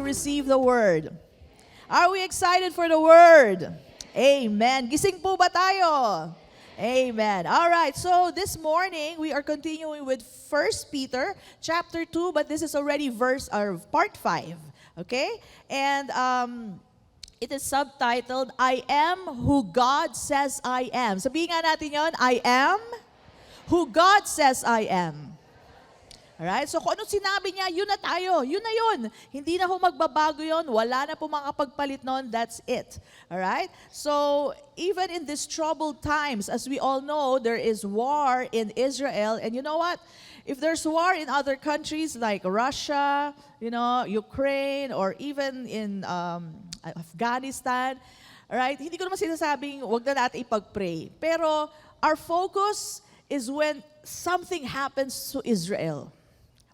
receive the word? Are we excited for the word? Amen. Gising po ba tayo? Amen. All right. So this morning we are continuing with 1 Peter chapter 2, but this is already part 5. Okay? And it is subtitled, I am who God says I am. Sabihin nga natin yon, I am who God says I am. Alright? So kung ano sinabi niya, yun na tayo. Yun na yun. Hindi na ho magbabago yun. Wala na po makapagpalit nun. That's it. Alright? So even in these troubled times, as we all know, there is war in Israel. And you know what? If there's war in other countries like Russia, Ukraine, or even in Afghanistan, alright? Hindi ko naman sinasabing wag na natin ipag-pray. Pero our focus is when something happens to Israel.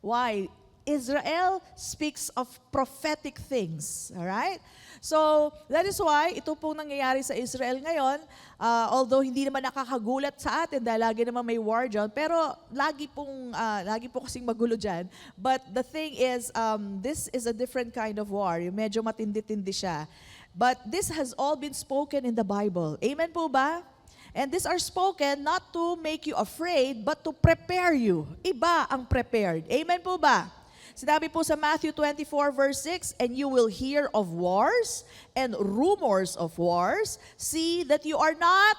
Why? Israel speaks of prophetic things. Alright? So, that is why ito pong nangyayari sa Israel ngayon, although hindi naman nakakagulat sa atin dahil lagi naman may war dyan, pero lagi po kasing magulo dyan. But the thing is, this is a different kind of war. Yung medyo matindi-tindi siya. But this has all been spoken in the Bible. Amen po ba? And these are spoken not to make you afraid, but to prepare you. Iba ang prepared. Amen po ba? Sinabi po sa Matthew 24 verse 6, and you will hear of wars and rumors of wars. See that you are not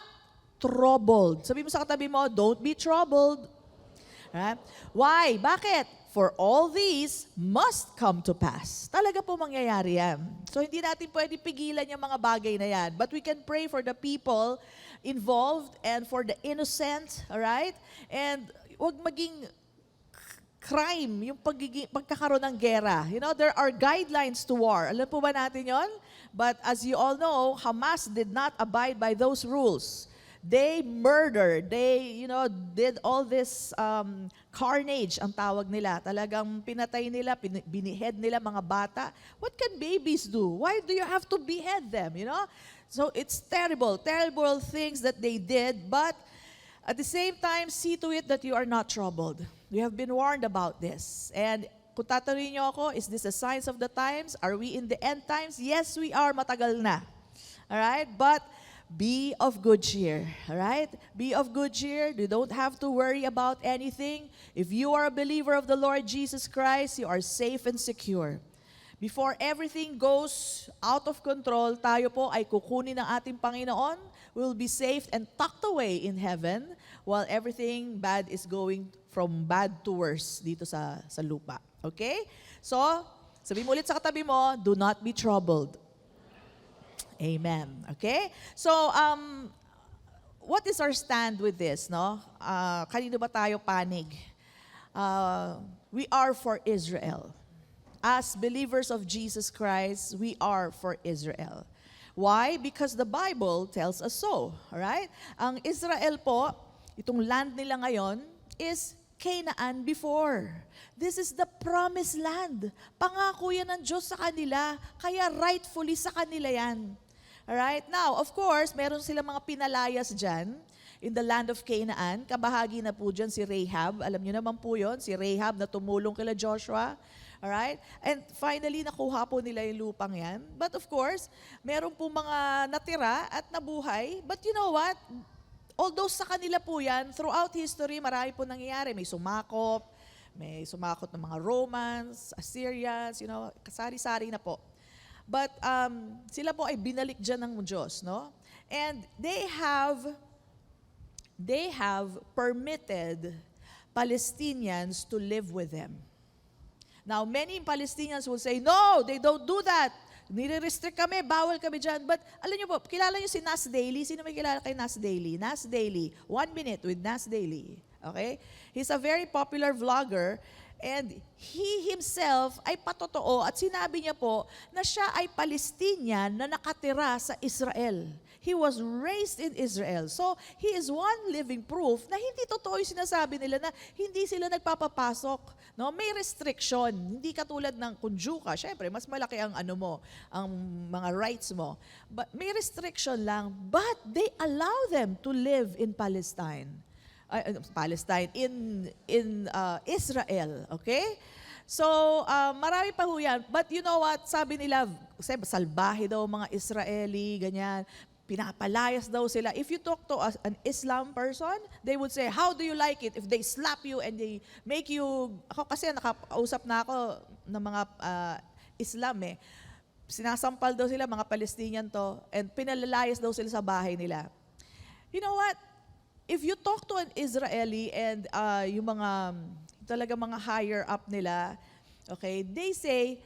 troubled. Sabi mo sa katabi mo, don't be troubled. Right? Why? Bakit? For all these must come to pass. Talaga po mangyayari yan. So hindi natin pwede pigilan yung mga bagay na yan. But we can pray for the people involved and for the innocent, alright? And huwag maging crime yung pagkakaroon ng gera. There are guidelines to war. Alam po ba natin yon? But as you all know, Hamas did not abide by those rules. They murdered, they did all this carnage, ang tawag nila. Talagang pinatay nila, binihead nila mga bata. What can babies do? Why do you have to behead them, So it's terrible things that they did, but at the same time, see to it that you are not troubled. You have been warned about this. And kung tatanungin niyo ako, is this a signs of the times? Are we in the end times? Yes, we are. Matagal na. Alright? But be of good cheer. Alright? Be of good cheer. You don't have to worry about anything. If you are a believer of the Lord Jesus Christ, you are safe and secure. Before everything goes out of control, tayo po ay kukunin ng ating Panginoon. We'll be safe and tucked away in heaven while everything bad is going from bad to worse dito sa lupa. Okay? So, sabi mo ulit sa katabi mo, do not be troubled. Amen. Okay? So, what is our stand with this, no? Kanino ba tayo panig? We are for Israel. As believers of Jesus Christ, we are for Israel. Why? Because the Bible tells us so. Alright? Ang Israel po, itong land nila ngayon, is Canaan before. This is the promised land. Pangako yan ng Diyos sa kanila, kaya rightfully sa kanila yan. Alright? Now, of course, meron silang mga pinalayas dyan in the land of Canaan. Kabahagi na po dyan si Rahab. Alam niyo naman po yun, si Rahab na tumulong kila Joshua. Alright? And finally, nakuha po nila yung lupang yan. But of course, meron po mga natira at nabuhay. But you know what? Although sa kanila po yan, throughout history, marami po nangyayari. May sumakot ng mga Romans, Assyrians, kasari-sari na po. But sila po ay binalik dyan ng Diyos, no? And they have permitted Palestinians to live with them. Now, many Palestinians will say, no, they don't do that. Nire-restrict kami, bawal kami dyan. But alam niyo po, kilala niyo si Nas Daily? Sino may kilala kay Nas Daily? Nas Daily. 1 minute with Nas Daily. Okay? He's a very popular vlogger. And he himself ay patotoo at sinabi niya po na siya ay Palestinian na nakatira sa Israel. He was raised in Israel. So, he is one living proof na hindi totoo yung sinasabi nila na hindi sila nagpapapasok. No? May restriction. Hindi katulad ng kung Jew ka. Siyempre, mas malaki ang ang mga rights mo. But may restriction lang. But they allow them to live in Palestine. In Israel. Okay? So, marami pa ho yan. But you know what? Sabi nila, salbahe daw mga Israeli, ganyan. Pinapalayas daw sila. If you talk to an Islam person, they would say, how do you like it if they slap you and they make you... Ako kasi nakausap na ako ng mga Islam eh. Sinasampal daw sila, mga Palestinian to, and pinalalayas daw sila sa bahay nila. You know what? If you talk to an Israeli and yung mga, talaga mga higher up nila, okay, they say,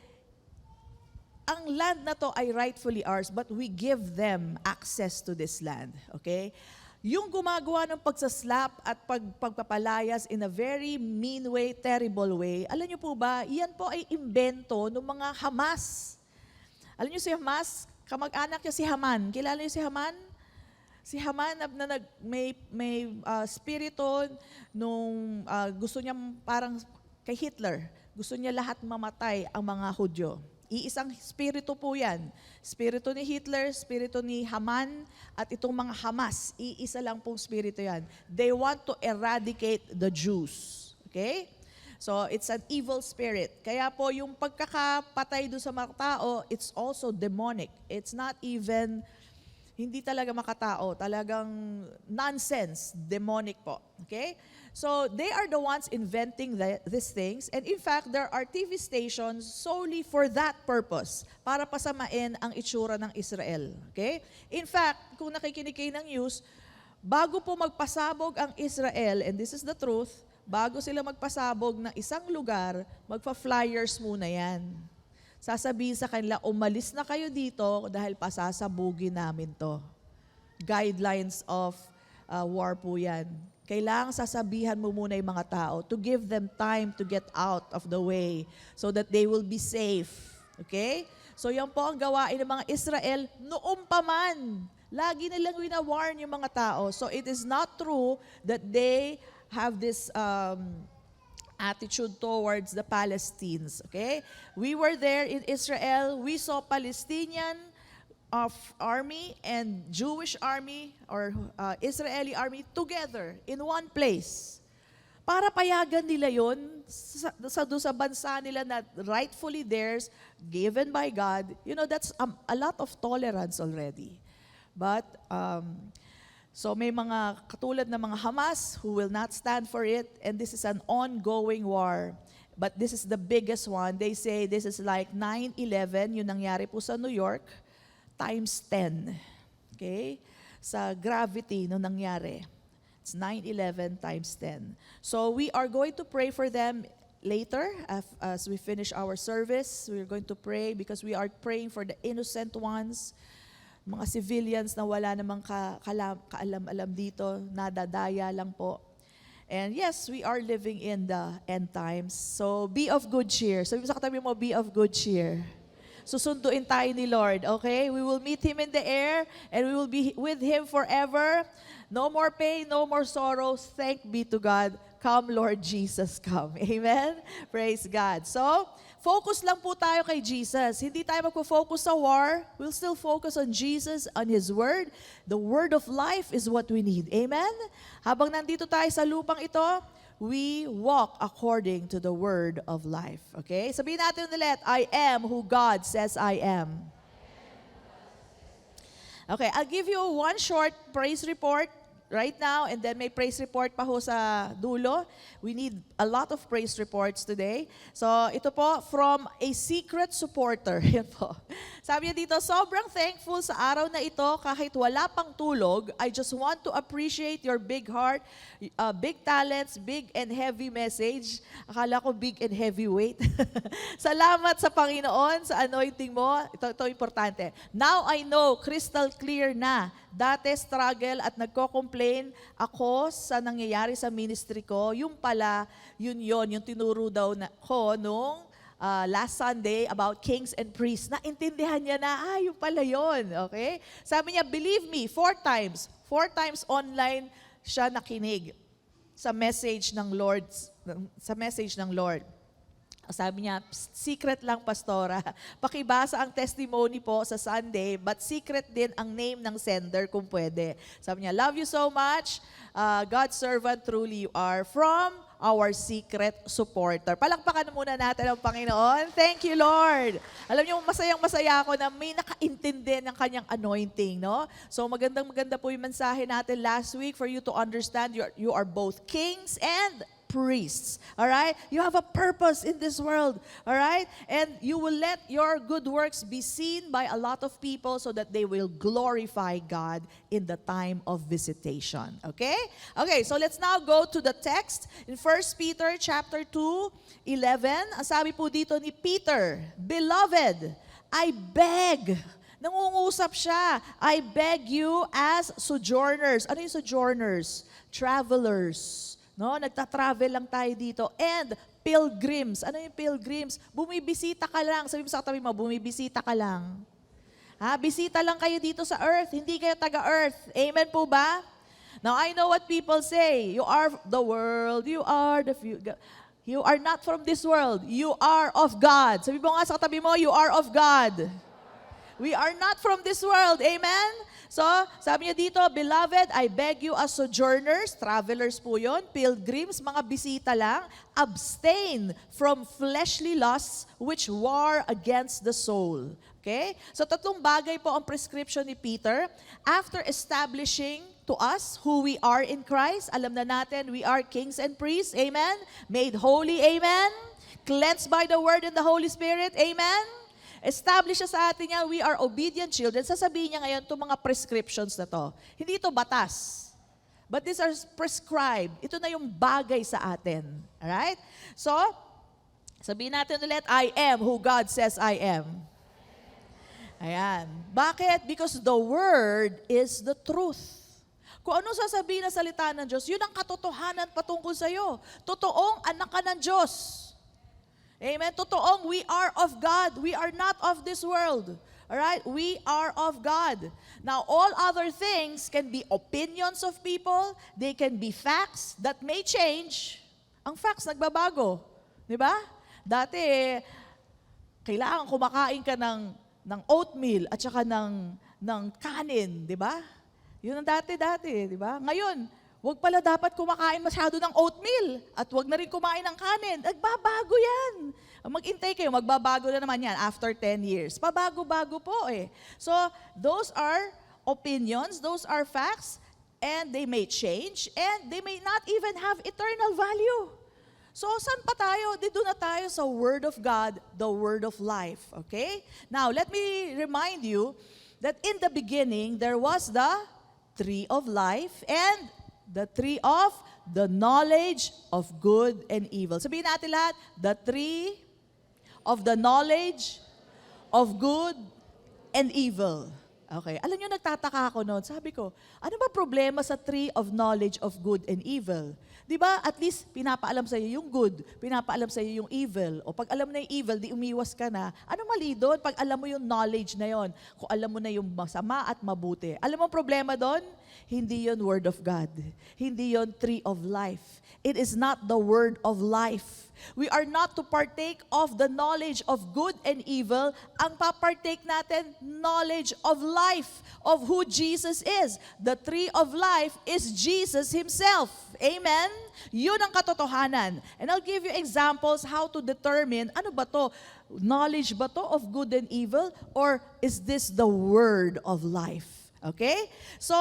ang land na to ay rightfully ours, but we give them access to this land. Okay? Yung gumagawa ng pagsaslap at pagpapalayas in a very mean way, terrible way, alam niyo po ba, iyan po ay imbento ng mga Hamas. Alam niyo si Hamas, kamag-anak niya si Haman. Kilala niyo si Haman? Si Haman na may spirito nung gusto niya parang kay Hitler, gusto niya lahat mamatay ang mga Hudyo. Iisang spirito po yan. Spirito ni Hitler, spirito ni Haman, at itong mga Hamas, iisa lang pong spirito yan. They want to eradicate the Jews. Okay? So, it's an evil spirit. Kaya po, yung pagkakapatay doon sa mga tao, it's also demonic. It's not even, hindi talaga makatao. Talagang nonsense, demonic po. Okay? So, they are the ones inventing these things. And in fact, there are TV stations solely for that purpose, para pasamain ang itsura ng Israel. Okay? In fact, kung nakikinig kayo ng news, bago po magpasabog ang Israel, and this is the truth, bago sila magpasabog ng isang lugar, magpa-flyers muna yan. Sasabihin sa kanila, umalis na kayo dito dahil pasasabugin namin to. Guidelines of war po yan. Kailangang sasabihan mo muna yung mga tao to give them time to get out of the way so that they will be safe. Okay? So yan po ang gawain ng mga Israel noong pa man. Lagi nilang wina-warn yung mga tao. So it is not true that they have this attitude towards the Palestinians. Okay? We were there in Israel. We saw Palestinian of army and Jewish army or Israeli army together in one place. Para payagan nila yon sa bansa nila na rightfully theirs, given by God. You know, that's a lot of tolerance already. But, so may mga katulad ng mga Hamas who will not stand for it, and this is an ongoing war. But this is the biggest one. They say this is like 9/11, yung nangyari po sa New York, times 10. Okay? Sa gravity nung nangyari. It's 9/11 times 10. So we are going to pray for them later as we finish our service. We're going to pray because we are praying for the innocent ones, mga civilians na wala namang kaalam-alam dito, nadadaya lang po. And yes, we are living in the end times. So be of good cheer. Sabi mo sa katabi mo, be of good cheer. Susunduin tayo ni Lord, okay? We will meet Him in the air and we will be with Him forever. No more pain, no more sorrows. Thank be to God. Come, Lord Jesus, come. Amen? Praise God. So, focus lang po tayo kay Jesus. Hindi tayo magpo-focus sa war. We'll still focus on Jesus, on His Word. The Word of life is what we need. Amen? Habang nandito tayo sa lupang ito, we walk according to the word of life. Okay? Sabihin natin ulit, I am who God says I am. Okay, I'll give you one short praise report right now, and then may praise report pa ho sa dulo. We need a lot of praise reports today. So, ito po, from a secret supporter. Yan po. Sabi niya dito, sobrang thankful sa araw na ito, kahit wala pang tulog, I just want to appreciate your big heart, big talents, big and heavy message. Akala ko big and heavy weight. Salamat sa Panginoon, sa anointing mo. Ito importante. Now I know, crystal clear na, dati struggle at nagko-complain ako sa nangyayari sa ministry ko. Yung pala, yung tinuro daw ko nung last Sunday about kings and priests. Naintindihan niya na, yung pala yun. Okay? Sabi niya, believe me, 4 times online siya nakinig sa message ng Lord. Sabi niya, secret lang, Pastora. Pakibasa ang testimony po sa Sunday, but secret din ang name ng sender kung pwede. Sabi niya, love you so much. God's servant, truly you are. From our secret supporter. Palakpakan muna natin ang Panginoon. Thank you, Lord. Alam niyo, masayang-masaya ako na may nakaintindi ng kanyang anointing, no? So magandang-maganda po yung mensahe natin last week for you to understand you are both kings and priests. All right? You have a purpose in this world. All right? And you will let your good works be seen by a lot of people so that they will glorify God in the time of visitation. Okay? Okay, so let's now go to the text in 1 Peter chapter 2:11. Ang sabi po dito ni Peter, "Beloved, I beg." Nangungusap siya. "I beg you as sojourners." Ano yung sojourners? Travelers. No, nagta-travel lang tayo dito. And pilgrims. Ano yung pilgrims? Bumibisita ka lang. Sabi mo sa katabi mo, bumibisita ka lang. Ha, bisita lang kayo dito sa earth. Hindi kayo taga-earth. Amen po ba? Now, I know what people say. You are the world. You are the future. You are not from this world. You are of God. Sabi mo nga sa katabi mo, you are of God. We are not from this world. Amen? So, sabi niya dito, "Beloved, I beg you as sojourners," travelers po yun, pilgrims, mga bisita lang, "abstain from fleshly lusts which war against the soul." Okay? So, tatlong bagay po ang prescription ni Peter. After establishing to us who we are in Christ, alam na natin, we are kings and priests, amen? Made holy, amen? Cleansed by the Word and the Holy Spirit, amen? Establish siya sa atin niya, we are obedient children. Sasabihin niya ngayon itong mga prescriptions na to. Hindi ito batas. But these are prescribed. Ito na yung bagay sa atin. Alright? So, sabihin natin ulit, I am who God says I am. Ayan. Bakit? Because the Word is the truth. Kung ano sasabihin na salita ng Diyos, yun ang katotohanan patungkol sa iyo. Totoong anak ka ng Diyos. Amen. Totoong, we are of God. We are not of this world. Alright? We are of God. Now, all other things can be opinions of people. They can be facts that may change. Ang facts, nagbabago. Di ba? Dati, kailangan kumakain ka ng oatmeal at saka ng kanin. Di ba? Yun ang dati-dati. Di ba? Ngayon, huwag pala dapat kumakain masyado ng oatmeal at huwag na rin kumain ng kanin. Nagbabago yan. Mag-intay kayo, magbabago na naman yan after 10 years. Pabago-bago po eh. So, those are opinions, those are facts, and they may change, and they may not even have eternal value. So, saan pa tayo? Dito na tayo sa Word of God, the Word of life. Okay? Now, let me remind you that in the beginning, there was the tree of life and the tree of the knowledge of good and evil. Sabihin natin lahat, the tree of the knowledge of good and evil. Okay, alam niyo, nagtataka ako noon. Sabi ko, ano ba problema sa tree of knowledge of good and evil? Di ba, at least pinapaalam sa iyo yung good, pinapaalam sa iyo yung evil. O pag alam mo na yung evil, di umiwas ka na. Ano mali doon? Pag alam mo yung knowledge na yon, kung alam mo na yung masama at mabuti. Alam mo ang problema doon? Hindi yon Word of God. Hindi yon tree of life. It is not the Word of life. We are not to partake of the knowledge of good and evil. Ang papartake natin, knowledge of life, of who Jesus is. The tree of life is Jesus Himself. Amen? Yun ang katotohanan. And I'll give you examples how to determine, ano ba to? Knowledge ba to of good and evil? Or is this the Word of life? Okay? So,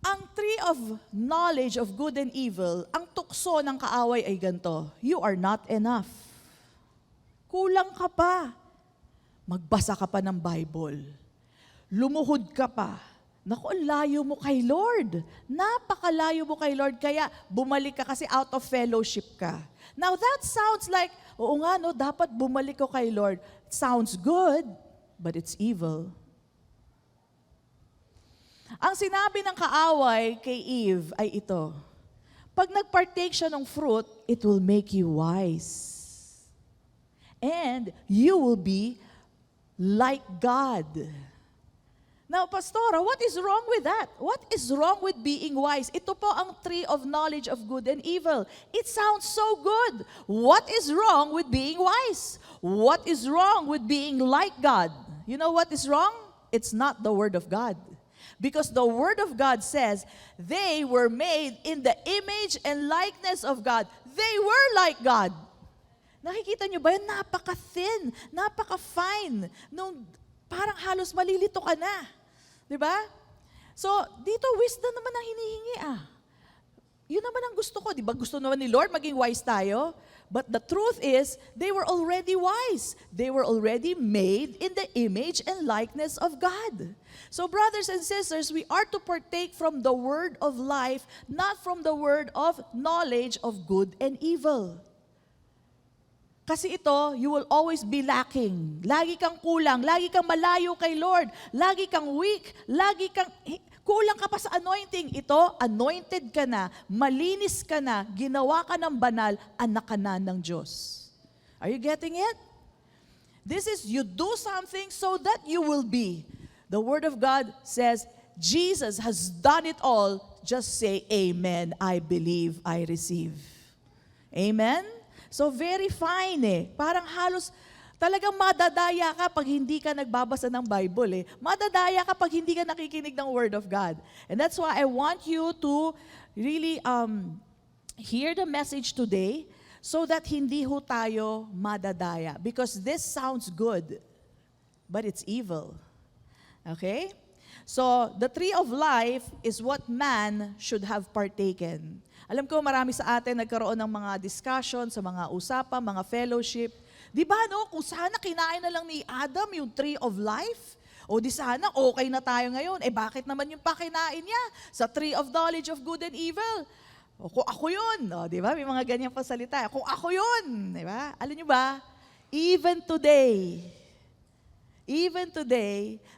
ang tree of knowledge of good and evil, ang tukso ng kaaway ay ganito, you are not enough. Kulang ka pa. Magbasa ka pa ng Bible. Lumuhod ka pa. Naku, ang layo mo kay Lord. Napakalayo mo kay Lord, kaya bumalik ka kasi out of fellowship ka. Now that sounds like, oo nga no, dapat bumalik ko kay Lord. It sounds good, but it's evil. Ang sinabi ng kaaway kay Eve ay ito, pag nagpartake siya ng fruit, it will make you wise. And you will be like God. Now, Pastora, what is wrong with that? What is wrong with being wise? Ito po ang tree of knowledge of good and evil. It sounds so good. What is wrong with being wise? What is wrong with being like God? You know what is wrong? It's not the Word of God. Because the Word of God says, they were made in the image and likeness of God. They were like God. Nakikita nyo ba yun? Napaka-thin, napaka-fine. Nung parang halos malilito ka na. Diba? So, dito wisdom naman ang hinihingi Yun naman ang gusto ko. Diba gusto naman ni Lord maging wise tayo? But the truth is, they were already wise. They were already made in the image and likeness of God. So brothers and sisters, we are to partake from the word of life, not from the word of knowledge of good and evil. Kasi ito, you will always be lacking. Lagi kang kulang, lagi kang malayo kay Lord, lagi kang weak, lagi kang kulang ka pa sa anointing. Ito, anointed ka na, malinis ka na, ginawa ka ng banal, anak ka na ng Diyos. Are you getting it? This is, you do something so that you will be. The Word of God says, Jesus has done it all. Just say, Amen. I believe, I receive. Amen? So very fine Parang halos, talagang madadaya ka pag hindi ka nagbabasa ng Bible Madadaya ka pag hindi ka nakikinig ng Word of God. And that's why I want you to really hear the message today so that hindi ho tayo madadaya. Because this sounds good, but it's evil. Okay? So, the tree of life is what man should have partaken. Alam ko marami sa atin nagkaroon ng mga discussion, sa mga usapan, mga fellowship. Di ba kung sana kinain na lang ni Adam yung tree of life, o di sana okay na tayo ngayon. Bakit naman yung pakinain niya sa tree of knowledge of good and evil? O kung ako yun, di ba? May mga ganyang pasalita. Kung ako yun, di ba? Alam niyo ba, even today,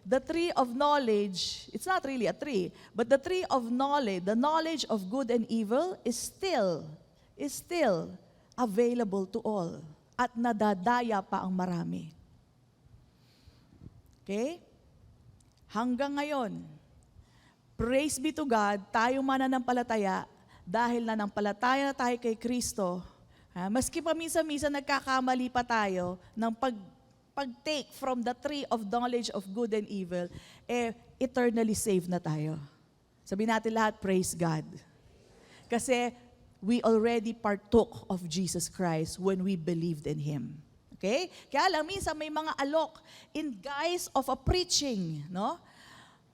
the tree of knowledge, it's not really a tree, but the tree of knowledge, the knowledge of good and evil is still available to all. At nadadaya pa ang marami. Okay? Hanggang ngayon, praise be to God, tayo mananampalataya, dahil nananampalataya na tayo kay Kristo, maski pa minsan-minsan nagkakamali pa tayo ng pag-take from the tree of knowledge of good and evil, eternally saved na tayo. Sabihin natin lahat, praise God. Kasi we already partook of Jesus Christ when we believed in Him. Okay? Kaya lang, minsan may mga alok in guise of a preaching, no?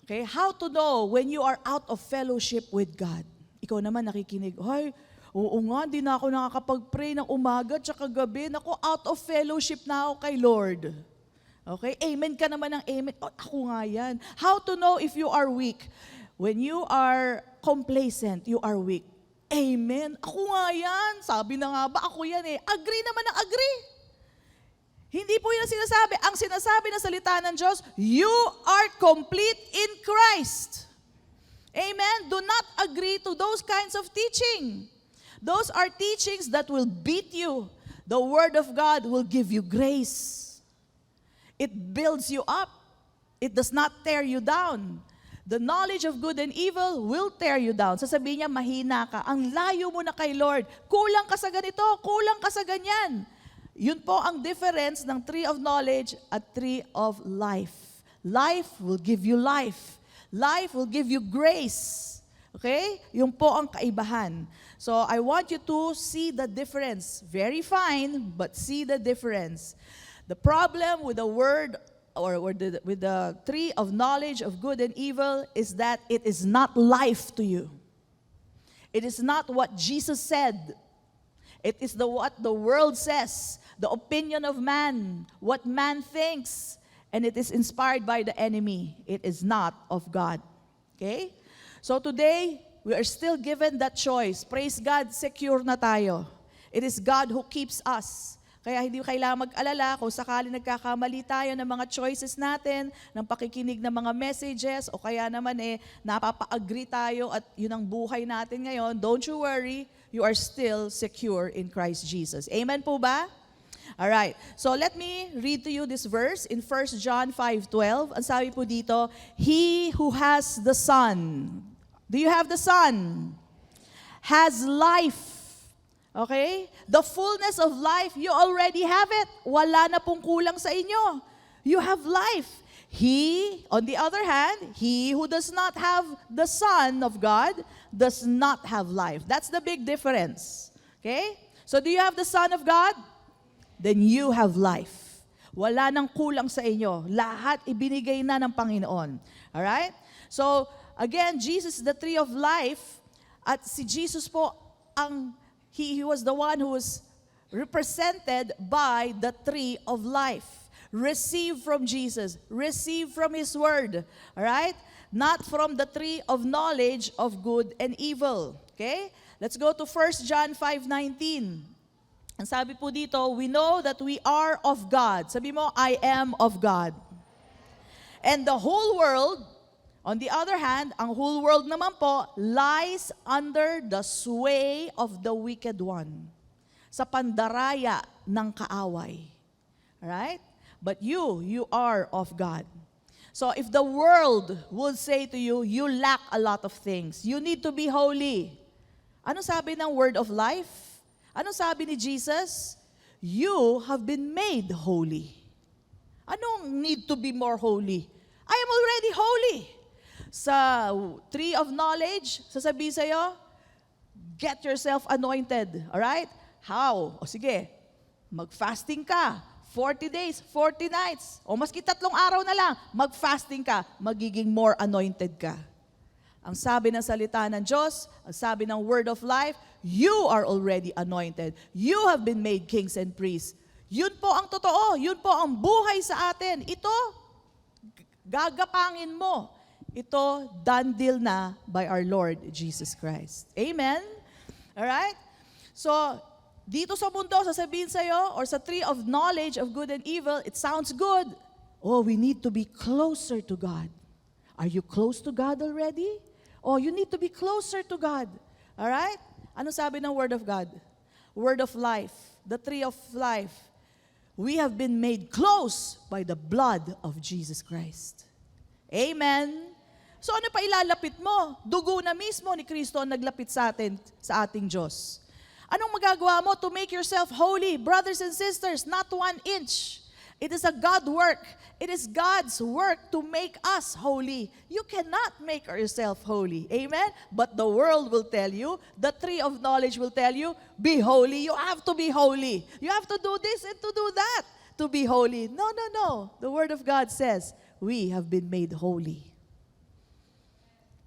Okay? How to know when you are out of fellowship with God? Ikaw naman nakikinig, oo nga, di na ako nakakapag-pray ng umaga tsaka gabi. Naku, out of fellowship na ako kay Lord. Okay? Amen ka naman ng amen. Ako nga yan. How to know if you are weak? When you are complacent, you are weak. Amen. Ako nga yan. Sabi na nga ba, ako yan Agree naman ng agree. Hindi po yun ang sinasabi. Ang sinasabi na salita ng Diyos, you are complete in Christ. Amen? Do not agree to those kinds of teaching. Those are teachings that will beat you. The Word of God will give you grace. It builds you up. It does not tear you down. The knowledge of good and evil will tear you down. Sasabihin niya, mahina ka. Ang layo mo na kay Lord. Kulang ka sa ganito, kulang ka sa ganyan. Yun po ang difference ng tree of knowledge at tree of life. Life will give you life. Life will give you grace. Okay? Yun po ang kaibahan. So I want you to see the difference. Very fine, but see the difference. The problem with the word or with the tree of knowledge of good and evil is that it is not life to you. It is not what Jesus said. It is what the world says, the opinion of man, what man thinks, and it is inspired by the enemy. It is not of God. Okay? So today, we are still given that choice. Praise God, secure na tayo. It is God who keeps us. Kaya hindi kailangan mag-alala kung sakali nagkakamali tayo ng mga choices natin, ng pakikinig ng mga messages, o kaya naman napapa-agree tayo at yun ang buhay natin ngayon. Don't you worry, you are still secure in Christ Jesus. Amen po ba? Alright, so let me read to you this verse in 1 John 5:12. Ang sabi po dito, He who has the Son, do you have the Son? Has life. Okay? The fullness of life, you already have it. Wala na pong kulang sa inyo. You have life. On the other hand, he who does not have the Son of God does not have life. That's the big difference. Okay? So do you have the Son of God? Then you have life. Wala nang kulang sa inyo. Lahat ibinigay na ng Panginoon. Alright? So, again, Jesus is the tree of life. At si Jesus po, he was the one who was represented by the tree of life. Receive from Jesus. Receive from His Word. Alright? Not from the tree of knowledge of good and evil. Okay? Let's go to 1 John 5:19. Ang sabi po dito, we know that we are of God. Sabi mo, I am of God. And the whole world, on the other hand, ang whole world naman po, lies under the sway of the wicked one. Sa pandaraya ng kaaway. Alright? But you are of God. So if the world would say to you, you lack a lot of things. You need to be holy. Ano sabi ng word of life? Ano sabi ni Jesus? You have been made holy. Anong need to be more holy? I am already holy. Sa tree of knowledge, sasabihin sa'yo, get yourself anointed. Alright? How? O sige, mag-fasting ka. 40 days, 40 nights, o maski 3 araw na lang, mag-fasting ka, magiging more anointed ka. Ang sabi ng salita ng Diyos, ang sabi ng word of life, you are already anointed. You have been made kings and priests. Yun po ang totoo. Yun po ang buhay sa atin. Ito, gagapangin mo. Ito, done deal na by our Lord Jesus Christ. Amen? Alright? So, dito sa mundo, sasabihin sa'yo, or sa tree of knowledge of good and evil, it sounds good. Oh, we need to be closer to God. Are you close to God already? Oh, you need to be closer to God. Alright? Ano sabi ng Word of God? Word of life, the tree of life. We have been made close by the blood of Jesus Christ. Amen? So ano pa ilalapit mo? Dugo na mismo ni Kristo ang naglapit sa atin, sa ating Diyos. Anong magagawa mo to make yourself holy? Brothers and sisters, not 1 inch. It is a God work. It is God's work to make us holy. You cannot make yourself holy. Amen? But the world will tell you, the tree of knowledge will tell you, be holy. You have to be holy. You have to do this and to do that to be holy. No, no, no. The Word of God says, we have been made holy.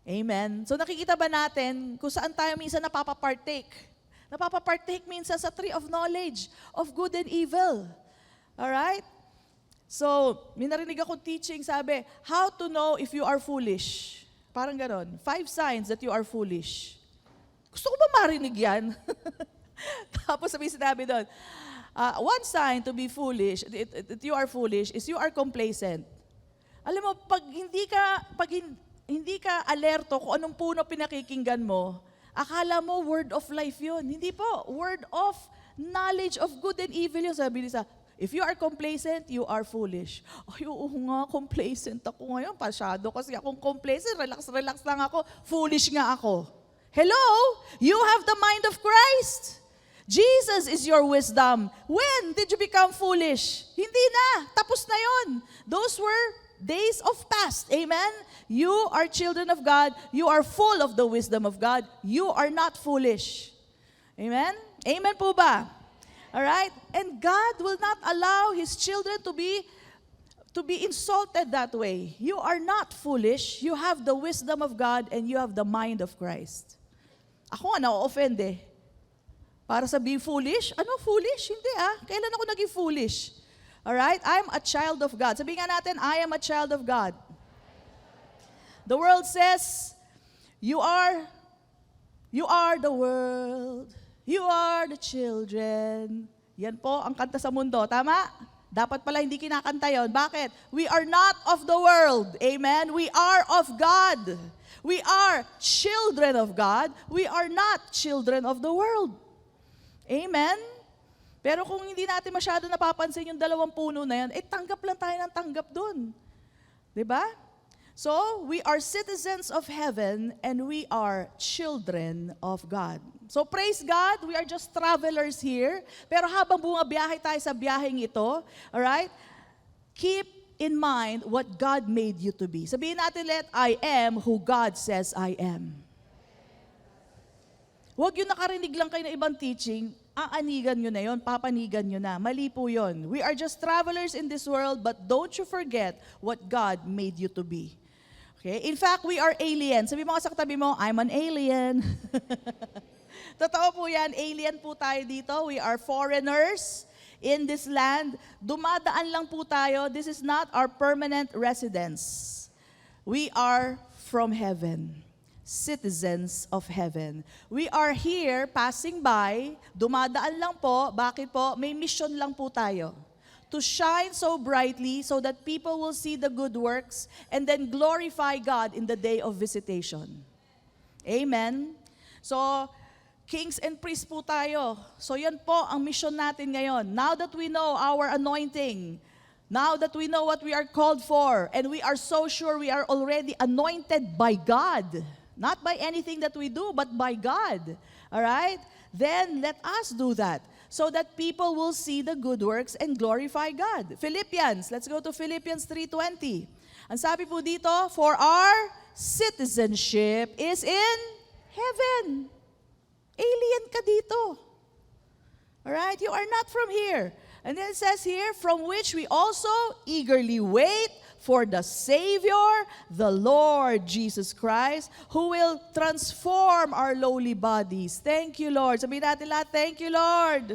Amen? So nakikita ba natin kung saan tayo minsan napapapartake? Napapapartake minsan sa tree of knowledge of good and evil. Alright? So, may narinig akong teaching, sabi, how to know if you are foolish? Parang ganon. 5 signs that you are foolish. Gusto ko ba marinig yan? Tapos sinabi doon, 1 sign to be foolish, that you are foolish, is you are complacent. Alam mo, pag hindi ka alerto kung anong puno pinakikinggan mo, akala mo word of life yun. Hindi po. Word of knowledge of good and evil yun. Sabi niya, if you are complacent, you are foolish. Ay, oo nga, complacent ako ngayon. Pasyado kasi akong complacent. Relax lang ako. Foolish nga ako. Hello? You have the mind of Christ. Jesus is your wisdom. When did you become foolish? Hindi na. Tapos na yun. Those were days of past. Amen? You are children of God. You are full of the wisdom of God. You are not foolish. Amen? Amen po ba? Alright? And God will not allow His children to be insulted that way. You are not foolish. You have the wisdom of God and you have the mind of Christ. Ako nga na-offend eh. Para sabihin foolish? Ano foolish? Hindi ah. Kailan ako naging foolish? Alright? I'm a child of God. Sabihin nga natin, I am a child of God. The world says, you are the world. You are the children. Yan po ang kanta sa mundo. Tama? Dapat pala hindi kinakanta yon. Bakit? We are not of the world. Amen? We are of God. We are children of God. We are not children of the world. Amen? Pero kung hindi natin masyado napapansin yung 2 puno na yan, tanggap lang tayo ng tanggap dun. Diba? So, we are citizens of heaven and we are children of God. So, praise God, we are just travelers here. Pero habang bumabiyahe tayo sa biyaheng ito, alright, keep in mind what God made you to be. Sabihin natin, let I am who God says I am. Huwag yung nakarinig lang kayo ng ibang teaching, aanigan nyo na yon, papanigan nyo na. Mali po yun. We are just travelers in this world, but don't you forget what God made you to be. Okay? In fact, we are aliens. Sabi mo sa katabi mo, I'm an alien. Totoo po yan, alien po tayo dito. We are foreigners in this land. Dumadaan lang po tayo. This is not our permanent residence. We are from heaven. Citizens of heaven. We are here passing by, dumadaan lang po. Bakit po? May mission lang po tayo. To shine so brightly so that people will see the good works and then glorify God in the day of visitation. Amen? So, kings and priests po tayo. So yan po ang mission natin ngayon. Now that we know our anointing, now that we know what we are called for, and we are so sure we are already anointed by God, not by anything that we do, but by God. All right? Then let us do that so that people will see the good works and glorify God. Philippians, let's go to Philippians 3:20. Ang sabi po dito, for our citizenship is in heaven. Alien ka dito. Alright? You are not from here. And then it says here, from which we also eagerly wait for the Savior, the Lord Jesus Christ, who will transform our lowly bodies. Thank you, Lord. Sabihin natin lahat, thank you, Lord.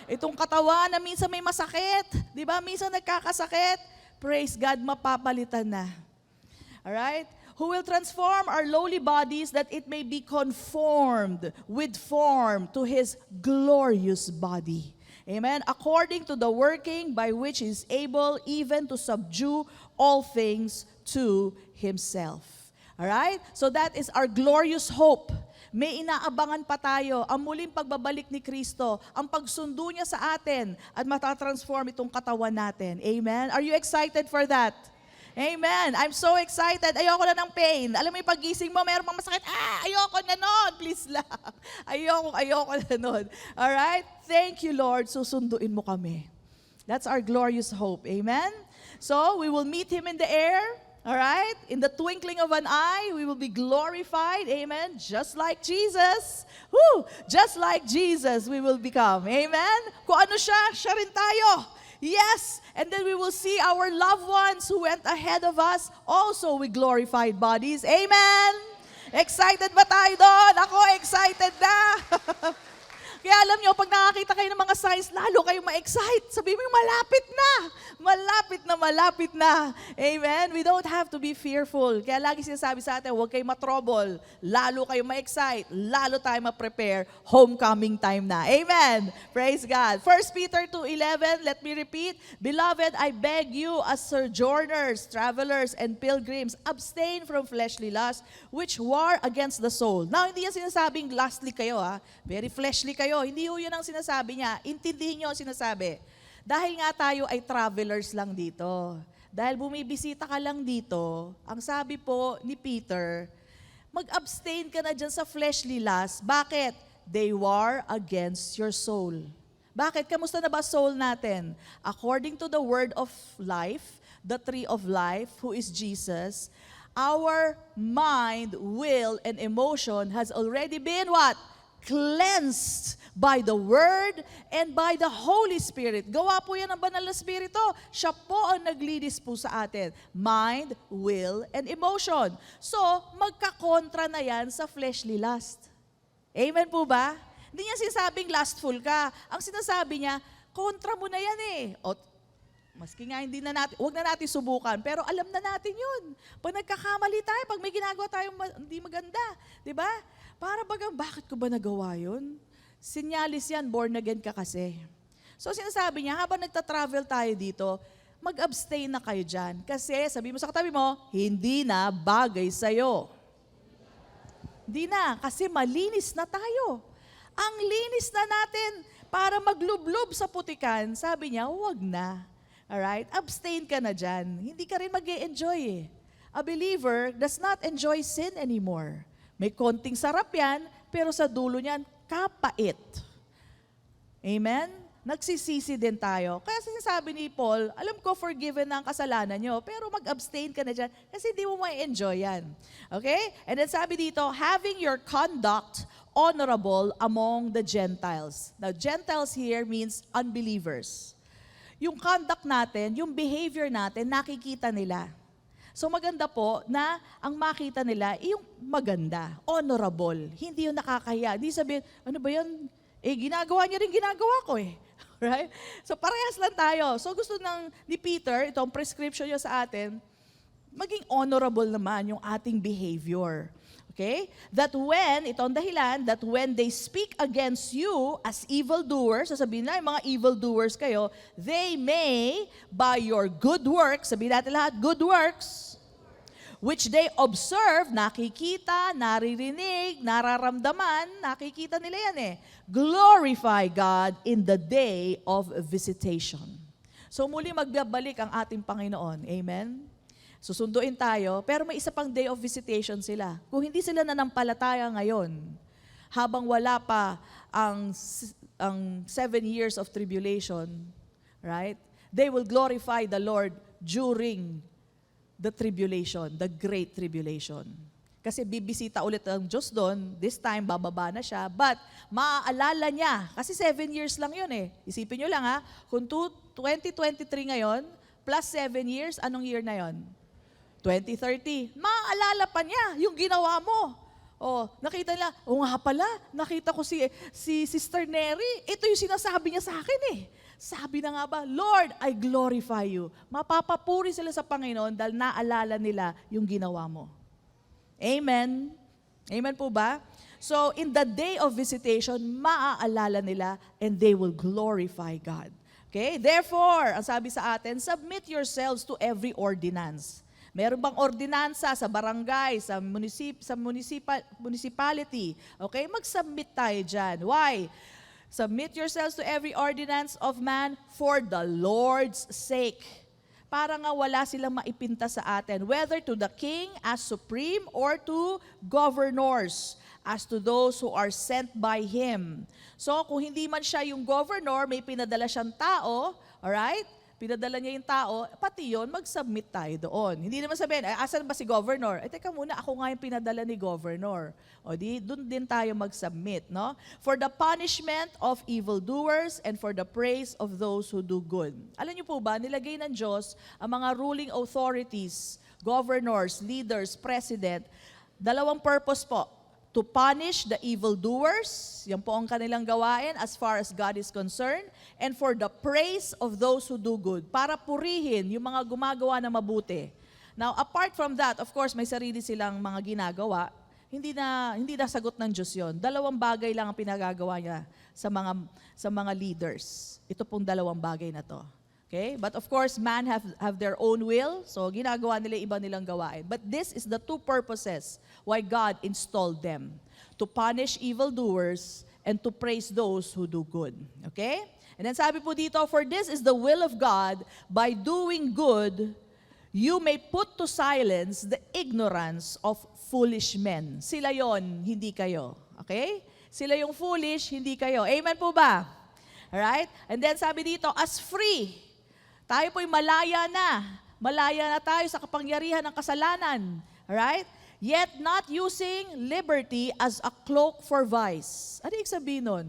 Itong katawan na minsan may masakit, di ba? Minsan nagkakasakit, praise God, mapapalitan na. Alright? Who will transform our lowly bodies that it may be conformed with form to His glorious body. Amen? According to the working by which He is able even to subdue all things to Himself. Alright? So that is our glorious hope. May inaabangan pa tayo, ang muling pagbabalik ni Kristo, ang pagsundo niya sa atin at matatransform itong katawan natin. Amen? Are you excited for that? Amen. I'm so excited. Ayoko na ng pain. Alam mo yung paggising mo, mayroon pang masakit. Ayoko na nun. Please lang. Ayoko na nun. Alright? Thank you, Lord. Susunduin mo kami. That's our glorious hope. Amen? So, we will meet Him in the air. Alright? In the twinkling of an eye, we will be glorified. Amen? Just like Jesus. Woo! Just like Jesus, we will become. Amen? Kung ano siya, siya rin tayo. Yes, and then we will see our loved ones who went ahead of us also with glorified bodies. Amen? Excited ba tayo doon? Ako excited na. Kaya alam nyo, pag nakakita kayo ng mga signs, lalo kayong ma-excite. Sabi mo, malapit na. Malapit na, malapit na. Amen? We don't have to be fearful. Kaya lagi sinasabi sa atin, huwag kayong matrouble. Lalo kayong ma-excite. Lalo tayo ma-prepare. Homecoming time na. Amen? Praise God. 1 Peter 2:11, let me repeat. Beloved, I beg you as sojourners, travelers, and pilgrims, abstain from fleshly lusts, which war against the soul. Now, hindi yan sinasabing lastly kayo, ha? Very fleshly kayo. Hindi ho yun ang sinasabi niya. Intindihin niyo ang sinasabi. Dahil nga tayo ay travelers lang dito. Dahil bumibisita ka lang dito, ang sabi po ni Peter, mag-abstain ka na dyan sa fleshly lust. Bakit? They war against your soul. Bakit? Kamusta na ba soul natin? According to the word of life, the tree of life, who is Jesus, our mind, will, and emotion has already been what? Cleansed by the Word and by the Holy Spirit. Gawa po yan ng Banal na Espiritu. Siya po ang naglinis po sa atin. Mind, will, and emotion. So, magkakontra na yan sa fleshly lust. Amen po ba? Hindi niya sinasabing lustful ka. Ang sinasabi niya, kontra mo na yan eh. O, maski nga hindi na natin, huwag na natin subukan, pero alam na natin yun. Pag nagkakamali tayo, pag may ginagawa tayong hindi maganda, di ba? Para bagang, bakit ko ba nagawa yun? Sinyalis yan, born again ka kasi. So sinasabi niya, habang nagta-travel tayo dito, mag-abstain na kayo dyan. Kasi, sabi mo sa katabi mo, hindi na bagay sa'yo. Hindi na, kasi malinis na tayo. Ang linis na natin para maglublob sa putikan, sabi niya, huwag na. Alright? Abstain ka na dyan. Hindi ka rin mag-e-enjoy eh. A believer does not enjoy sin anymore. May konting sarap yan, pero sa dulo niyan, kapait. Amen? nagsisisi din tayo. Kaya sinasabi ni Paul, alam ko forgiven na ang kasalanan nyo, pero mag-abstain ka na dyan kasi hindi mo ma-enjoy yan. Okay? And then sabi dito, having your conduct honorable among the Gentiles. Now, Gentiles here means unbelievers. Yung conduct natin, yung behavior natin, nakikita nila. So maganda po na ang makita nila, yung maganda, honorable, hindi yung nakakahiya. Hindi sabihin, ano ba yan? Ginagawa niya rin ginagawa ko eh. Right? So parehas lang tayo. So gusto ni Peter, itong prescription niya sa atin, maging honorable naman yung ating behavior. Okay? That when, itong dahilan, that when they speak against you as evildoers, sasabihin na, yung mga evildoers kayo, they may, by your good works, sabihin natin lahat, good works, which they observe, nakikita, naririnig, nararamdaman, nakikita nila yan glorify God in the day of visitation. So muli magbabalik ang ating Panginoon. Amen? Susunduin tayo, pero may isa pang day of visitation sila. Kung hindi sila nanampalataya ngayon, habang wala pa ang 7 years of tribulation, right? They will glorify the Lord during the tribulation, the great tribulation. Kasi bibisita ulit ang Diyos doon, this time bababa na siya, but maaalala niya, kasi 7 years lang yun Isipin nyo lang kung 2023 ngayon, plus 7 years, anong year na yon? 2030. Maaalala pa niya yung ginawa mo. Nakita nila, nga pala, nakita ko si Sister Neri, ito yung sinasabi niya sa akin Sabi na nga ba, Lord, I glorify you. Mapapapuri sila sa Panginoon dahil naalala nila yung ginawa mo. Amen? Amen po ba? So, in the day of visitation, maaalala nila and they will glorify God. Okay? Therefore, ang sabi sa atin, submit yourselves to every ordinance. Meron bang ordinansa sa barangay, sa municipality? Okay? Mag-submit tayo dyan. Why? Submit yourselves to every ordinance of man for the Lord's sake. Para nga wala silang maipinta sa atin, whether to the king as supreme or to governors, as to those who are sent by him. So, kung hindi man siya yung governor, may pinadala siyang tao, alright? Pinadala niya yung tao, pati yun, mag-submit tayo doon. Hindi naman sabihin, asan ba si governor? Teka muna, ako nga yung pinadala ni governor. Doon din tayo mag-submit, no? For the punishment of evildoers and for the praise of those who do good. Alam niyo po ba, nilagay ng Diyos ang mga ruling authorities, governors, leaders, president, dalawang purpose po. To punish the evildoers, yan po ang kanilang gawain as far as God is concerned, and for the praise of those who do good, para purihin yung mga gumagawa na mabuti. Now, apart from that, of course, may sarili silang mga ginagawa, hindi na sagot ng Diyos yun. Dalawang bagay lang ang pinagagawa niya sa mga leaders. Ito pong dalawang bagay na to. Okay? But of course, man have their own will, so ginagawa nila iba nilang gawain. But this is the two purposes why God installed them. To punish evildoers and to praise those who do good. Okay? And then sabi po dito, for this is the will of God, by doing good, you may put to silence the ignorance of foolish men. Sila yon, hindi kayo. Okay? Sila yung foolish, hindi kayo. Amen po ba? Alright? And then sabi dito, as free, tayo po'y malaya na. Malaya na tayo sa kapangyarihan ng kasalanan. Alright? Yet not using liberty as a cloak for vice. Ano yung sabihin nun?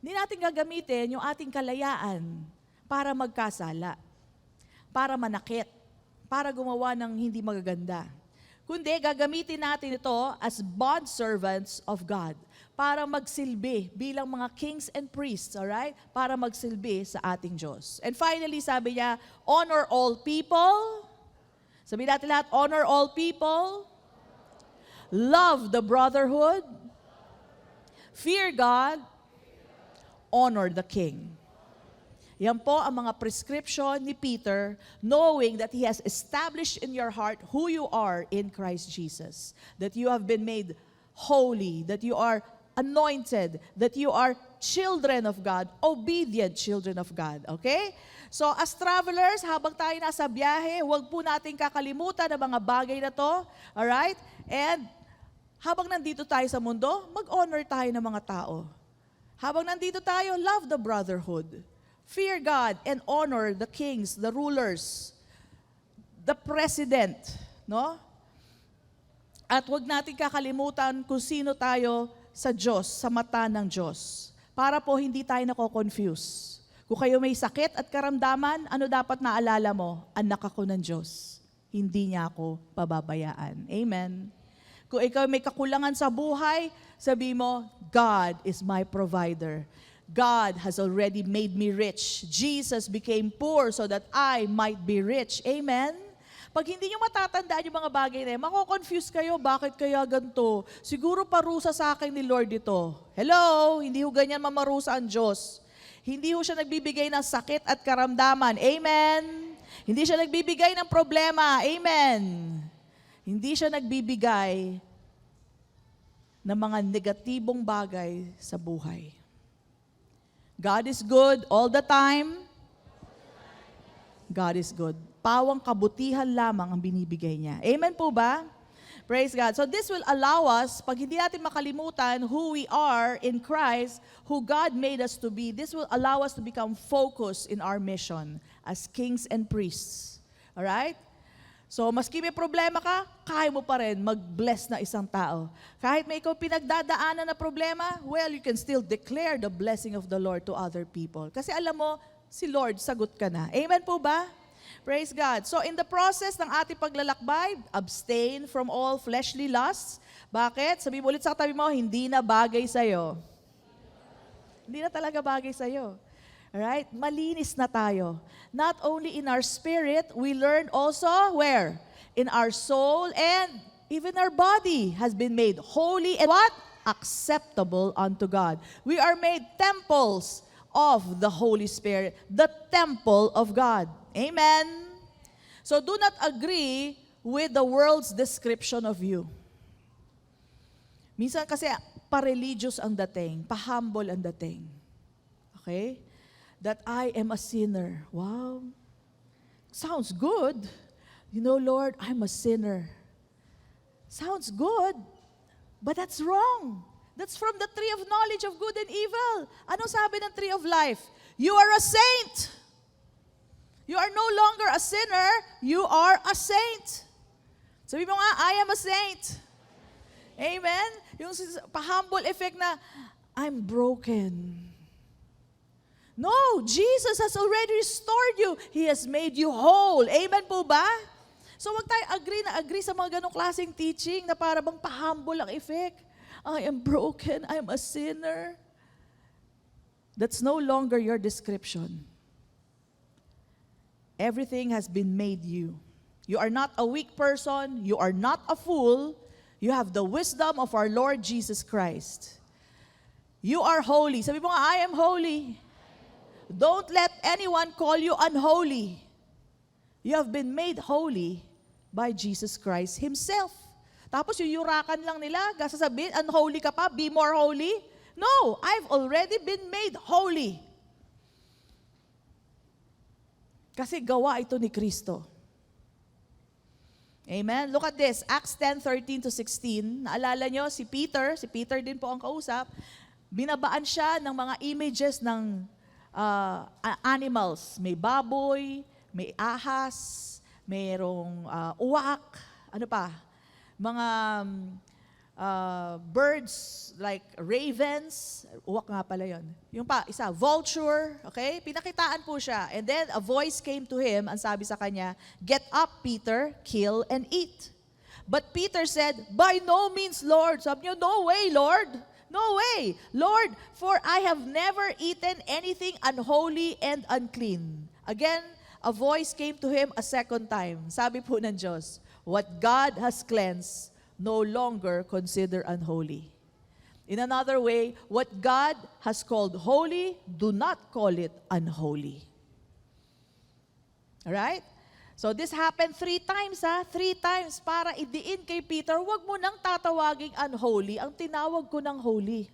Hindi natin gagamitin yung ating kalayaan para magkasala, para manakit, para gumawa ng hindi magaganda. Kundi gagamitin natin ito as bondservants of God para magsilbi bilang mga kings and priests, alright? Para magsilbi sa ating Diyos. And finally, sabi niya, honor all people. Sabi natin lahat, honor all people. Love the brotherhood. Fear God. Honor the king. Yan po ang mga prescription ni Peter, knowing that he has established in your heart who you are in Christ Jesus. That you have been made holy, that you are anointed, that you are children of God, obedient children of God. Okay? So as travelers, habang tayo nasa biyahe, huwag po nating kakalimutan ang mga bagay na to. Alright? And habang nandito tayo sa mundo, mag-honor tayo ng mga tao. Habang nandito tayo, love the brotherhood. Fear God and honor the kings, the rulers, the president, no? At huwag natin kakalimutan kung sino tayo sa Diyos, sa mata ng Diyos. Para po hindi tayo nako-confuse. Kung kayo may sakit at karamdaman, ano dapat naalala mo? Anak ako ng Diyos. Hindi niya ako pababayaan. Amen. Kung ikaw may kakulangan sa buhay, sabi mo, God is my provider. God has already made me rich. Jesus became poor so that I might be rich. Amen? Pag hindi nyo matatandaan yung mga bagay na yun, mako-confuse kayo, bakit kaya ganito? Siguro parusa sa akin ni Lord ito. Hello? Hindi ho ganyan mamarusa ang Diyos. Hindi ho siya nagbibigay ng sakit at karamdaman. Amen? Hindi siya nagbibigay ng problema. Amen? Hindi siya nagbibigay ng mga negatibong bagay sa buhay. God is good all the time. God is good. Pawang kabutihan lamang ang binibigay niya. Amen po ba? Praise God. So this will allow us, pag hindi natin makalimutan who we are in Christ, who God made us to be, this will allow us to become focused in our mission as kings and priests. Alright? So maski may problema ka, kaya mo pa rin mag-bless na isang tao. Kahit may ikaw pinagdadaanan na problema, well, you can still declare the blessing of the Lord to other people. Kasi alam mo, si Lord, sagot ka na. Amen po ba? Praise God. So in the process ng ating paglalakbay, abstain from all fleshly lusts. Bakit? Sabi mo ulit sa katabi mo, hindi na bagay sa'yo. Hindi na talaga bagay sa'yo. Alright? Malinis na tayo. Not only in our spirit, we learn also where? In our soul and even our body has been made holy and what? Acceptable unto God. We are made temples of the Holy Spirit, the temple of God. Amen? So do not agree with the world's description of you. Minsan kasi pa-religious ang dating, pa-humble ang dating. Okay? That I am a sinner. Wow. Sounds good. You know, Lord, I'm a sinner. Sounds good, but that's wrong. That's from the tree of knowledge of good and evil. Ano sabi ng tree of life? You are a saint. You are no longer a sinner, you are a saint. Sabi mo nga, I am a saint. Amen? Yung pa-humble effect na, I'm broken. No, Jesus has already restored you. He has made you whole. Amen po ba? So wag tayo agree sa mga ganong klaseng teaching na para bang pa-humble ang effect. I am broken, I am a sinner. That's no longer your description. Everything has been made you. You are not a weak person. You are not a fool. You have the wisdom of our Lord Jesus Christ. You are holy. Sabi mo nga, I am holy. Don't let anyone call you unholy. You have been made holy by Jesus Christ Himself. Tapos yung yurakan lang nila, sasabihin, unholy ka pa, be more holy. No, I've already been made holy. Kasi gawa ito ni Kristo. Amen? Look at this, Acts 10:13-16. Naalala nyo, si Peter din po ang kausap, binabaan siya ng mga images ng animals. May baboy, may ahas, mayroong uwak, ano pa? Mga birds like ravens, uwak nga pala yun. Yung pa, isa, vulture, okay? Pinakitaan po siya. And then a voice came to him, ang sabi sa kanya, "Get up, Peter, kill and eat." But Peter said, "By no means, Lord." Sabi niyo, "No way, Lord. No way, Lord, for I have never eaten anything unholy and unclean." Again, a voice came to him a second time. Sabi po ng Diyos, "What God has cleansed, no longer consider unholy." In another way, what God has called holy, do not call it unholy. Alright? So this happened 3 times, 3 times para idiin kay Peter, wag mo nang tatawaging unholy, ang tinawag ko ng holy.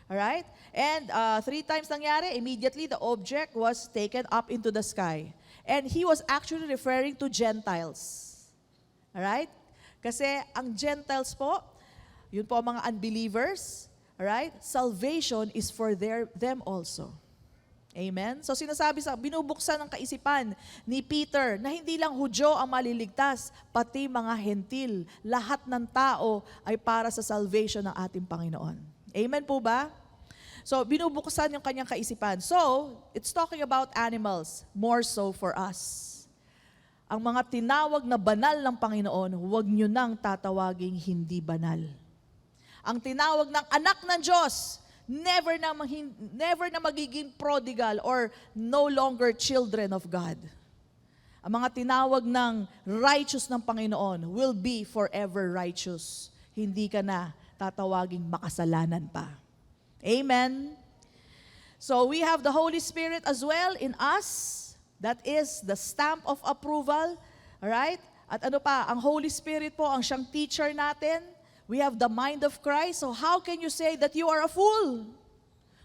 Alright? And 3 times nangyari, immediately the object was taken up into the sky. And he was actually referring to Gentiles. Alright? Kasi ang Gentiles po, yun po ang mga unbelievers, Alright? Salvation is for them also. Amen? So binubuksan ng kaisipan ni Peter na hindi lang Hudyo ang maliligtas, pati mga hentil. Lahat ng tao ay para sa salvation ng ating Panginoon. Amen po ba? So, binubuksan yung kanyang kaisipan. So, it's talking about animals, more so for us. Ang mga tinawag na banal ng Panginoon, huwag nyo nang tatawaging hindi banal. Ang tinawag ng anak ng Diyos, never na magiging prodigal or no longer children of God. Ang mga tinawag ng righteous ng Panginoon will be forever righteous. Hindi ka na tatawaging makasalanan pa. Amen? So we have the Holy Spirit as well in us. That is the stamp of approval. Alright? At ano pa, ang Holy Spirit po, ang siyang teacher natin. We have the mind of Christ. So how can you say that you are a fool?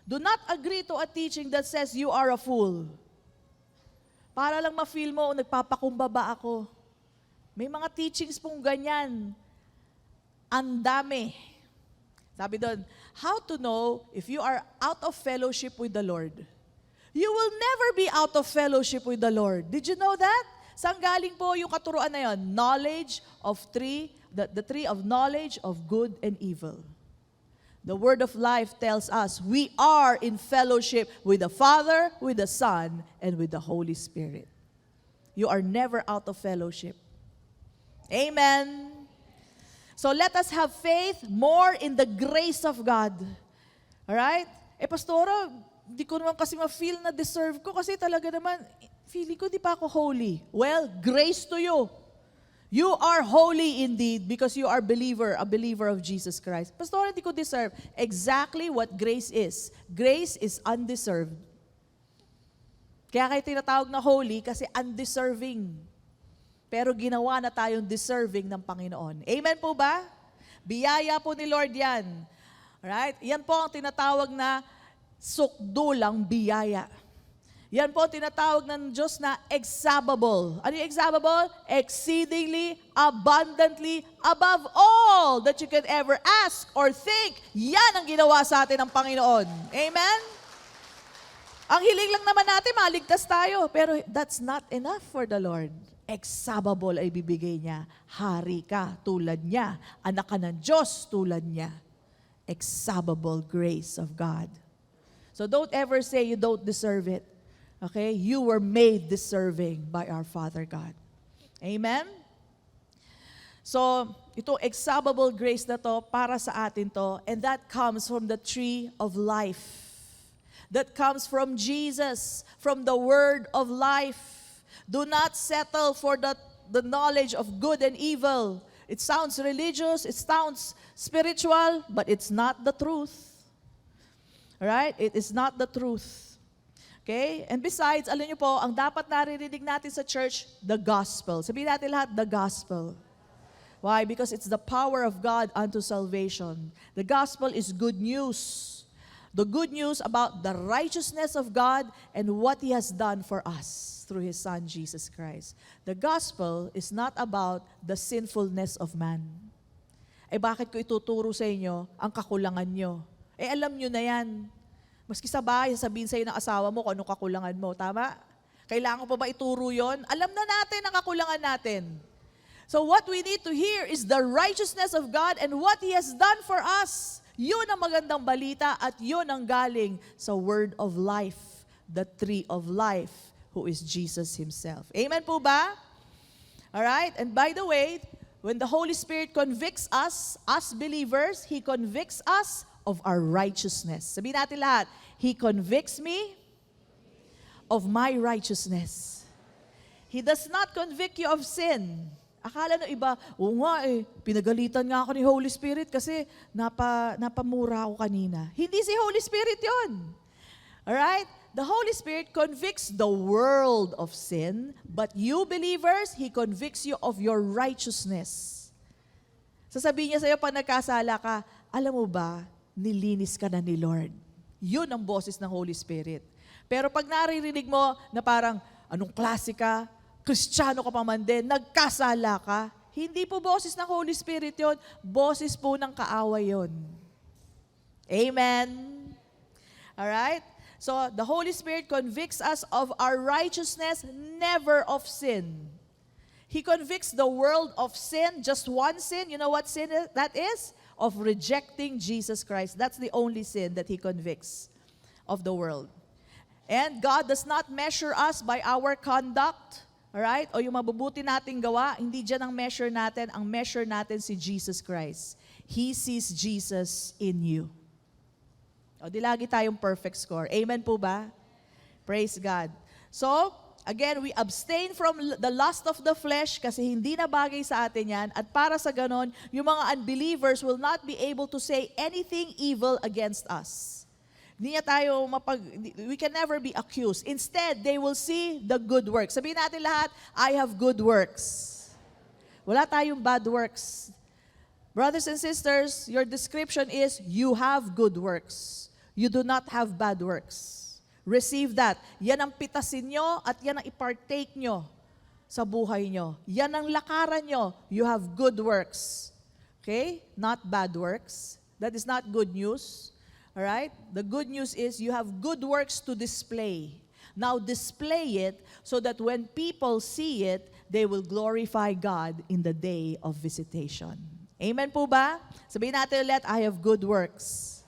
Do not agree to a teaching that says you are a fool. Para lang ma-feel mo, nagpapakumbaba ako. May mga teachings pong ganyan. Ang dami. Sabi doon, how to know if you are out of fellowship with the Lord? You will never be out of fellowship with the Lord. Did you know that? Saan galing po yung katuruan na yun? Knowledge of the tree of knowledge of good and evil. The word of life tells us we are in fellowship with the Father, with the Son, and with the Holy Spirit. You are never out of fellowship. Amen. So let us have faith more in the grace of God. Alright? Pastora, hindi ko naman kasi ma-feel na deserve ko kasi talaga naman, feeling ko di pa ako holy. Well, grace to you. You are holy indeed because you are a believer of Jesus Christ. Pastor, hindi ko deserve. Exactly what grace is. Grace is undeserved. Kaya kayo tinatawag na holy kasi undeserving. Pero ginawa na tayong deserving ng Panginoon. Amen po ba? Biyaya po ni Lord yan. Alright? Yan po ang tinatawag na sukdulang biyaya. Yan po tinatawag ng Diyos na exabable. Ano yung exabable? Exceedingly, abundantly, above all that you can ever ask or think. Yan ang ginawa sa atin ng Panginoon. Amen? Ang hiling lang naman natin, maligtas tayo. Pero that's not enough for the Lord. Exabable ay bibigay niya. Hari ka tulad niya. Anak ka ng Diyos tulad niya. Exabable grace of God. So don't ever say you don't deserve it. Okay? You were made deserving by our Father God. Amen? So, ito exabable grace na to, para sa atin to, and that comes from the tree of life. That comes from Jesus, from the word of life. Do not settle for the knowledge of good and evil. It sounds religious, it sounds spiritual, but it's not the truth. Right? It is not the truth. Okay? And besides, alam niyo po, ang dapat naririnig natin sa church, the gospel. Sabihin natin lahat, the gospel. Why? Because it's the power of God unto salvation. The gospel is good news. The good news about the righteousness of God and what He has done for us through His Son, Jesus Christ. The gospel is not about the sinfulness of man. Bakit ko ituturo sa inyo ang kakulangan nyo? Alam nyo na yan. Maski sa bahay, sabihin sa'yo ng asawa mo kung anong kakulangan mo. Tama? Kailangan pa ba ituro yon? Alam na natin ang kakulangan natin. So what we need to hear is the righteousness of God and what He has done for us. Yun ang magandang balita at yun ang galing sa word of life, the tree of life, who is Jesus Himself. Amen po ba? Alright? And by the way, when the Holy Spirit convicts us, as believers, He convicts us of our righteousness. Sabihin natin lahat, He convicts me of my righteousness. He does not convict you of sin. Akala ng iba, pinagalitan nga ako ni Holy Spirit kasi napamura ako kanina. Hindi si Holy Spirit yon. Alright? The Holy Spirit convicts the world of sin, but you believers, He convicts you of your righteousness. Sasabihin niya sa'yo pag nagkasala ka, alam mo ba, nilinis ka na ni Lord. Yun ang boses ng Holy Spirit. Pero pag naririnig mo na parang, anong klase ka, Kristiyano ka pa man din, nagkasala ka, hindi po boses ng Holy Spirit yon, boses po ng kaaway yon. Amen? Alright? So, the Holy Spirit convicts us of our righteousness, never of sin. He convicts the world of sin, just one sin. You know what sin that is? Of rejecting Jesus Christ. That's the only sin that He convicts of the world. And God does not measure us by our conduct, alright? O yung mabubuti nating gawa, hindi dyan ang measure natin. Ang measure natin si Jesus Christ. He sees Jesus in you. O di lagi tayong perfect score. Amen po ba? Praise God. So, again, we abstain from the lust of the flesh kasi hindi na bagay sa atin yan. At para sa ganon, yung mga unbelievers will not be able to say anything evil against us. Hindi niya tayo we can never be accused. Instead, they will see the good works. Sabihin natin lahat, I have good works. Wala tayong bad works. Brothers and sisters, your description is, you have good works. You do not have bad works. Receive that. Yan ang pitasin nyo at yan ang ipartake nyo sa buhay nyo. Yan ang lakaran nyo. You have good works. Okay? Not bad works. That is not good news. Alright? The good news is you have good works to display. Now display it so that when people see it, they will glorify God in the day of visitation. Amen po ba? Sabihin natin ulit, I have good works.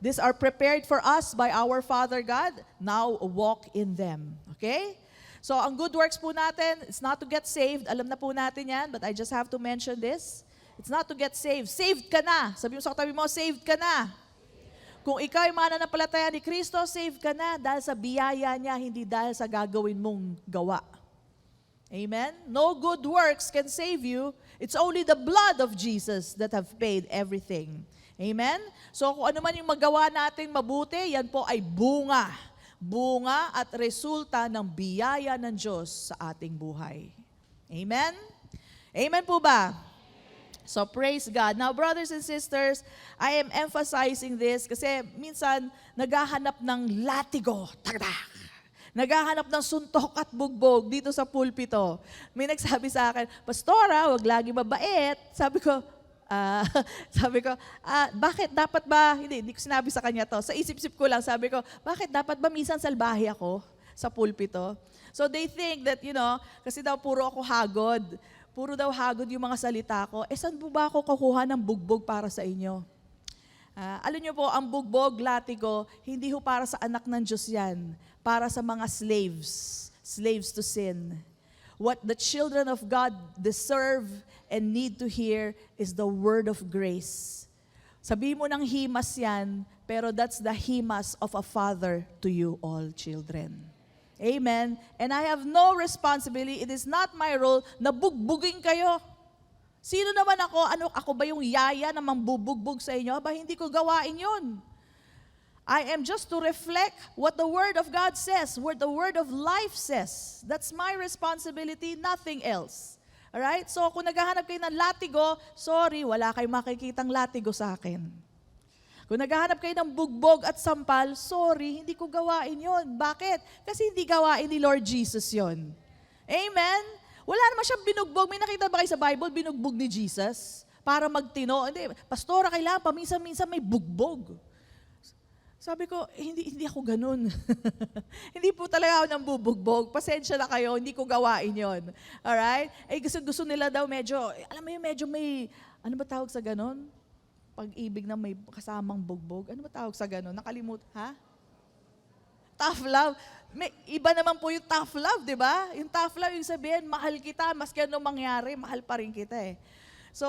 These are prepared for us by our Father God. Now walk in them. Okay? So ang good works po natin, it's not to get saved. Alam na po natin yan, but I just have to mention this. It's not to get saved. Saved ka na. Sabi mo sa katabi mo, saved ka na. Kung ikaw ay mananampalataya ni Kristo, saved ka na dahil sa biyaya niya, hindi dahil sa gagawin mong gawa. Amen? No good works can save you. It's only the blood of Jesus that have paid everything. Amen? So kung ano man yung magawa natin mabuti, yan po ay bunga. Bunga at resulta ng biyaya ng Diyos sa ating buhay. Amen? Amen po ba? So praise God. Now brothers and sisters, I am emphasizing this kasi minsan naghahanap ng latigo. Tagdak! Naghahanap ng suntok at bugbog dito sa pulpito. May nagsabi sa akin, Pastora, wag lagi mabait. Sabi ko, bakit dapat ba, hindi ko sinabi sa kanya to, sa isip-isip ko lang, sabi ko, bakit dapat ba minsan salbahe ako sa pulpito? So they think that, kasi daw puro ako hagod. Puro daw hagod yung mga salita ko. Saan po ba ako kukuha ng bugbog para sa inyo? Alam niyo po, ang bugbog, latigo, hindi ho para sa anak ng Diyos yan. Para sa mga slaves to sin. What the children of God deserve and need to hear is the word of grace. Sabi mo ng himas yan, pero that's the himas of a father to you all children. Amen. And I have no responsibility. It is not my role na bugbugin kayo. Sino naman ako? Ako ba yung yaya na mambubugbog sa inyo? Ba, hindi ko gawain yun. I am just to reflect what the Word of God says, what the Word of life says. That's my responsibility, nothing else. Alright? So kung naghahanap kayo ng latigo, sorry, wala kayong makikitang latigo sa akin. Kung naghahanap kayo ng bugbog at sampal, sorry, hindi ko gawain yon. Bakit? Kasi hindi gawain ni Lord Jesus yon. Amen? Wala naman siyang binugbog. May nakita ba kayo sa Bible, binugbog ni Jesus? Para magtino. Hindi, Pastora, kailangan paminsan-minsan may bugbog. Sabi ko, hindi ako ganun. Hindi po talaga ako nang bubugbog. Pasensya na kayo, hindi ko gawain yon. Alright? Gusto nila daw medyo, alam mo yun, medyo may, ano ba tawag sa ganun? Pag-ibig na may kasamang bugbog. Ano ba tawag sa ganun? Nakalimut, ha? Tough love. Iba naman po yung tough love, di ba? Yung tough love, yung sabihin, mahal kita, maski anong mangyari, mahal pa rin kita eh. So,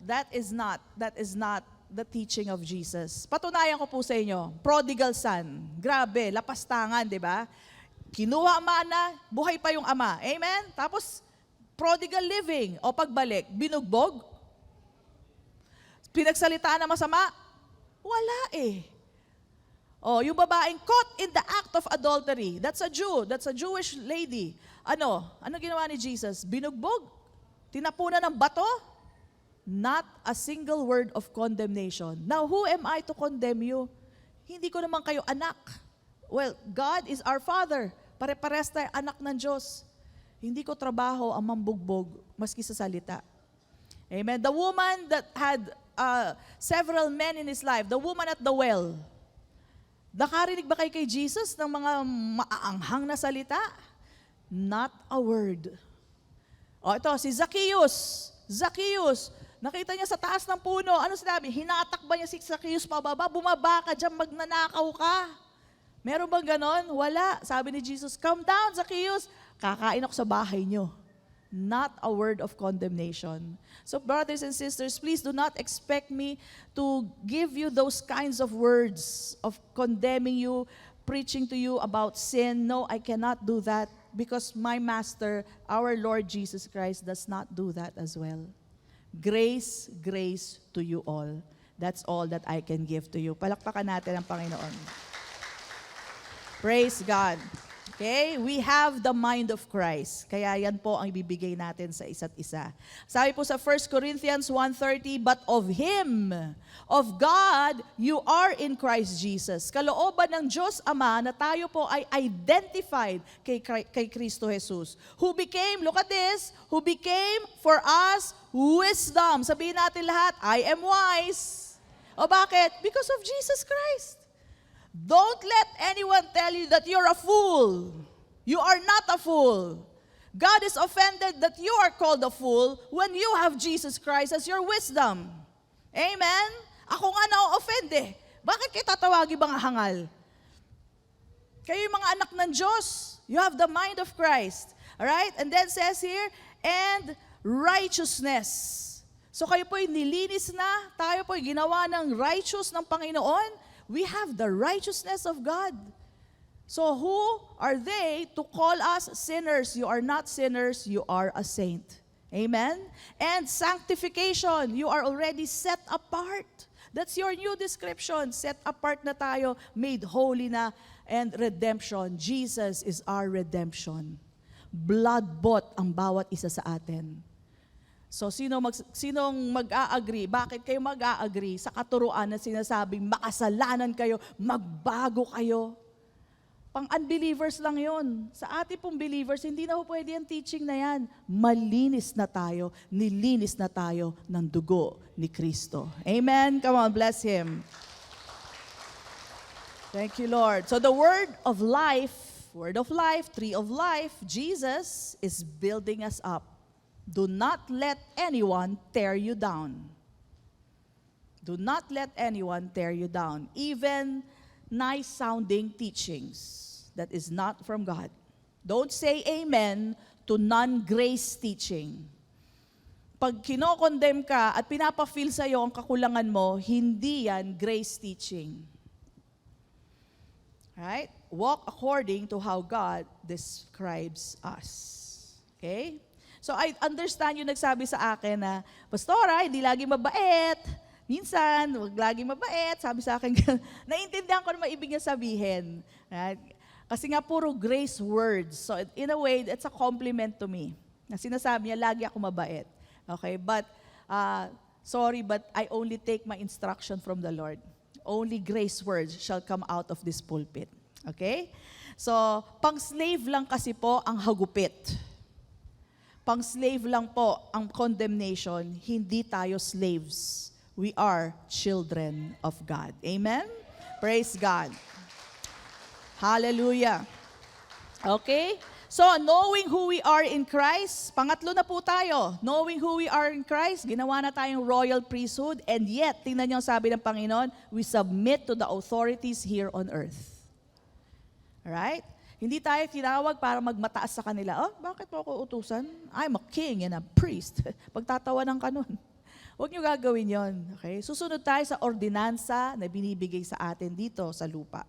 that is not the teaching of Jesus. Patunayan ko po sa inyo, prodigal son. Grabe, lapastangan, di ba? Kinuha ang mana, buhay pa yung ama. Amen? Tapos, prodigal living, o pagbalik, binugbog. Pinagsalitaan na masama? Wala eh. O, yung babaeng caught in the act of adultery. That's a Jew. That's a Jewish lady. Ano ginawa ni Jesus? Binugbog. Tinapunan ng bato. Not a single word of condemnation. Now, who am I to condemn you? Hindi ko naman kayo anak. Well, God is our Father. Pare-pares tayo anak ng Diyos. Hindi ko trabaho ang mambugbog maski sa salita. Amen. The woman that had several men in his life. The woman at the well. Nakarinig ba kayo kay Jesus ng mga maaanghang na salita? Not a word. O ito, si Zacchaeus. Zacchaeus, nakita niya sa taas ng puno. Ano sinabi? Hinatak ba niya si Zacchaeus pababa? Bumaba ka dyan, magnanakaw ka. Meron bang ganon? Wala. Sabi ni Jesus, come down, Zacchaeus. Kakain ako sa bahay niyo. Not a word of condemnation. So brothers and sisters, please do not expect me to give you those kinds of words of condemning you, preaching to you about sin. No, I cannot do that because my Master, our Lord Jesus Christ, does not do that as well. Grace, grace to you all. That's all that I can give to you. Palakpakan natin ang Panginoon. Praise God. Okay? We have the mind of Christ. Kaya yan po ang ibibigay natin sa isa't isa. Sabi po sa 1 Corinthians 1:30, but of Him, of God, you are in Christ Jesus. Kalooban ng Diyos Ama na tayo po ay identified kay Kristo Jesus. Who became, look at this, who became for us wisdom. Sabihin natin lahat, I am wise. O bakit? Because of Jesus Christ. Don't let anyone tell you that you're a fool. You are not a fool. God is offended that you are called a fool when you have Jesus Christ as your wisdom. Amen? Ako nga na-offend eh. Bakit kayo tatawagin mga hangal? Kayo yung mga anak ng Diyos. You have the mind of Christ. Alright? And then says here, and righteousness. So kayo po'y nilinis na, tayo po'y ginawa ng righteous ng Panginoon. We have the righteousness of God. So who are they to call us sinners? You are not sinners, you are a saint. Amen? And sanctification, you are already set apart. That's your new description. Set apart na tayo, made holy na, and redemption. Jesus is our redemption. Blood-bought ang bawat isa sa atin. So sinong mag-a-agree? Bakit kayo mag-a-agree sa katuruan na sinasabing makasalanan kayo, magbago kayo? Pang-unbelievers lang yon. Sa ating pong believers, hindi na po pwede yung teaching na yan. Malinis na tayo, nilinis na tayo ng dugo ni Kristo. Amen? Come on, bless Him. Thank you, Lord. So the word of life, tree of life, Jesus is building us up. Do not let anyone tear you down. Do not let anyone tear you down. Even nice-sounding teachings that is not from God. Don't say amen to non-grace teaching. Pag kinokondem ka at pinapa-feel sa'yo ang kakulangan mo, hindi yan grace teaching. Right? Walk according to how God describes us. Okay? So I understand yung nagsabi sa akin na, Pastora, hindi lagi mabait. Minsan, wag lagi mabait. Sabi sa akin, naintindihan ko na maibig niya sabihin. Right? Kasi nga puro grace words. So in a way, it's a compliment to me. Na sinasabi niya, lagi ako mabait. Okay? But, sorry, but I only take my instruction from the Lord. Only grace words shall come out of this pulpit. Okay? So, pang-slave lang kasi po ang hagupit. Pang-slave lang po ang condemnation, hindi tayo slaves. We are children of God. Amen? Praise God. Hallelujah. Okay? So, knowing who we are in Christ, pangatlo na po tayo. Knowing who we are in Christ, ginawa na tayong royal priesthood, and yet, tingnan niyo ang sabi ng Panginoon, we submit to the authorities here on earth. Alright? Hindi tayo tinawag para magmataas sa kanila. Oh, bakit mo ako utusan? I'm a king and a priest. Pagtatawanan ka nun. Huwag niyo gagawin yon. Okay? Susunod tayo sa ordinansa na binibigay sa atin dito sa lupa.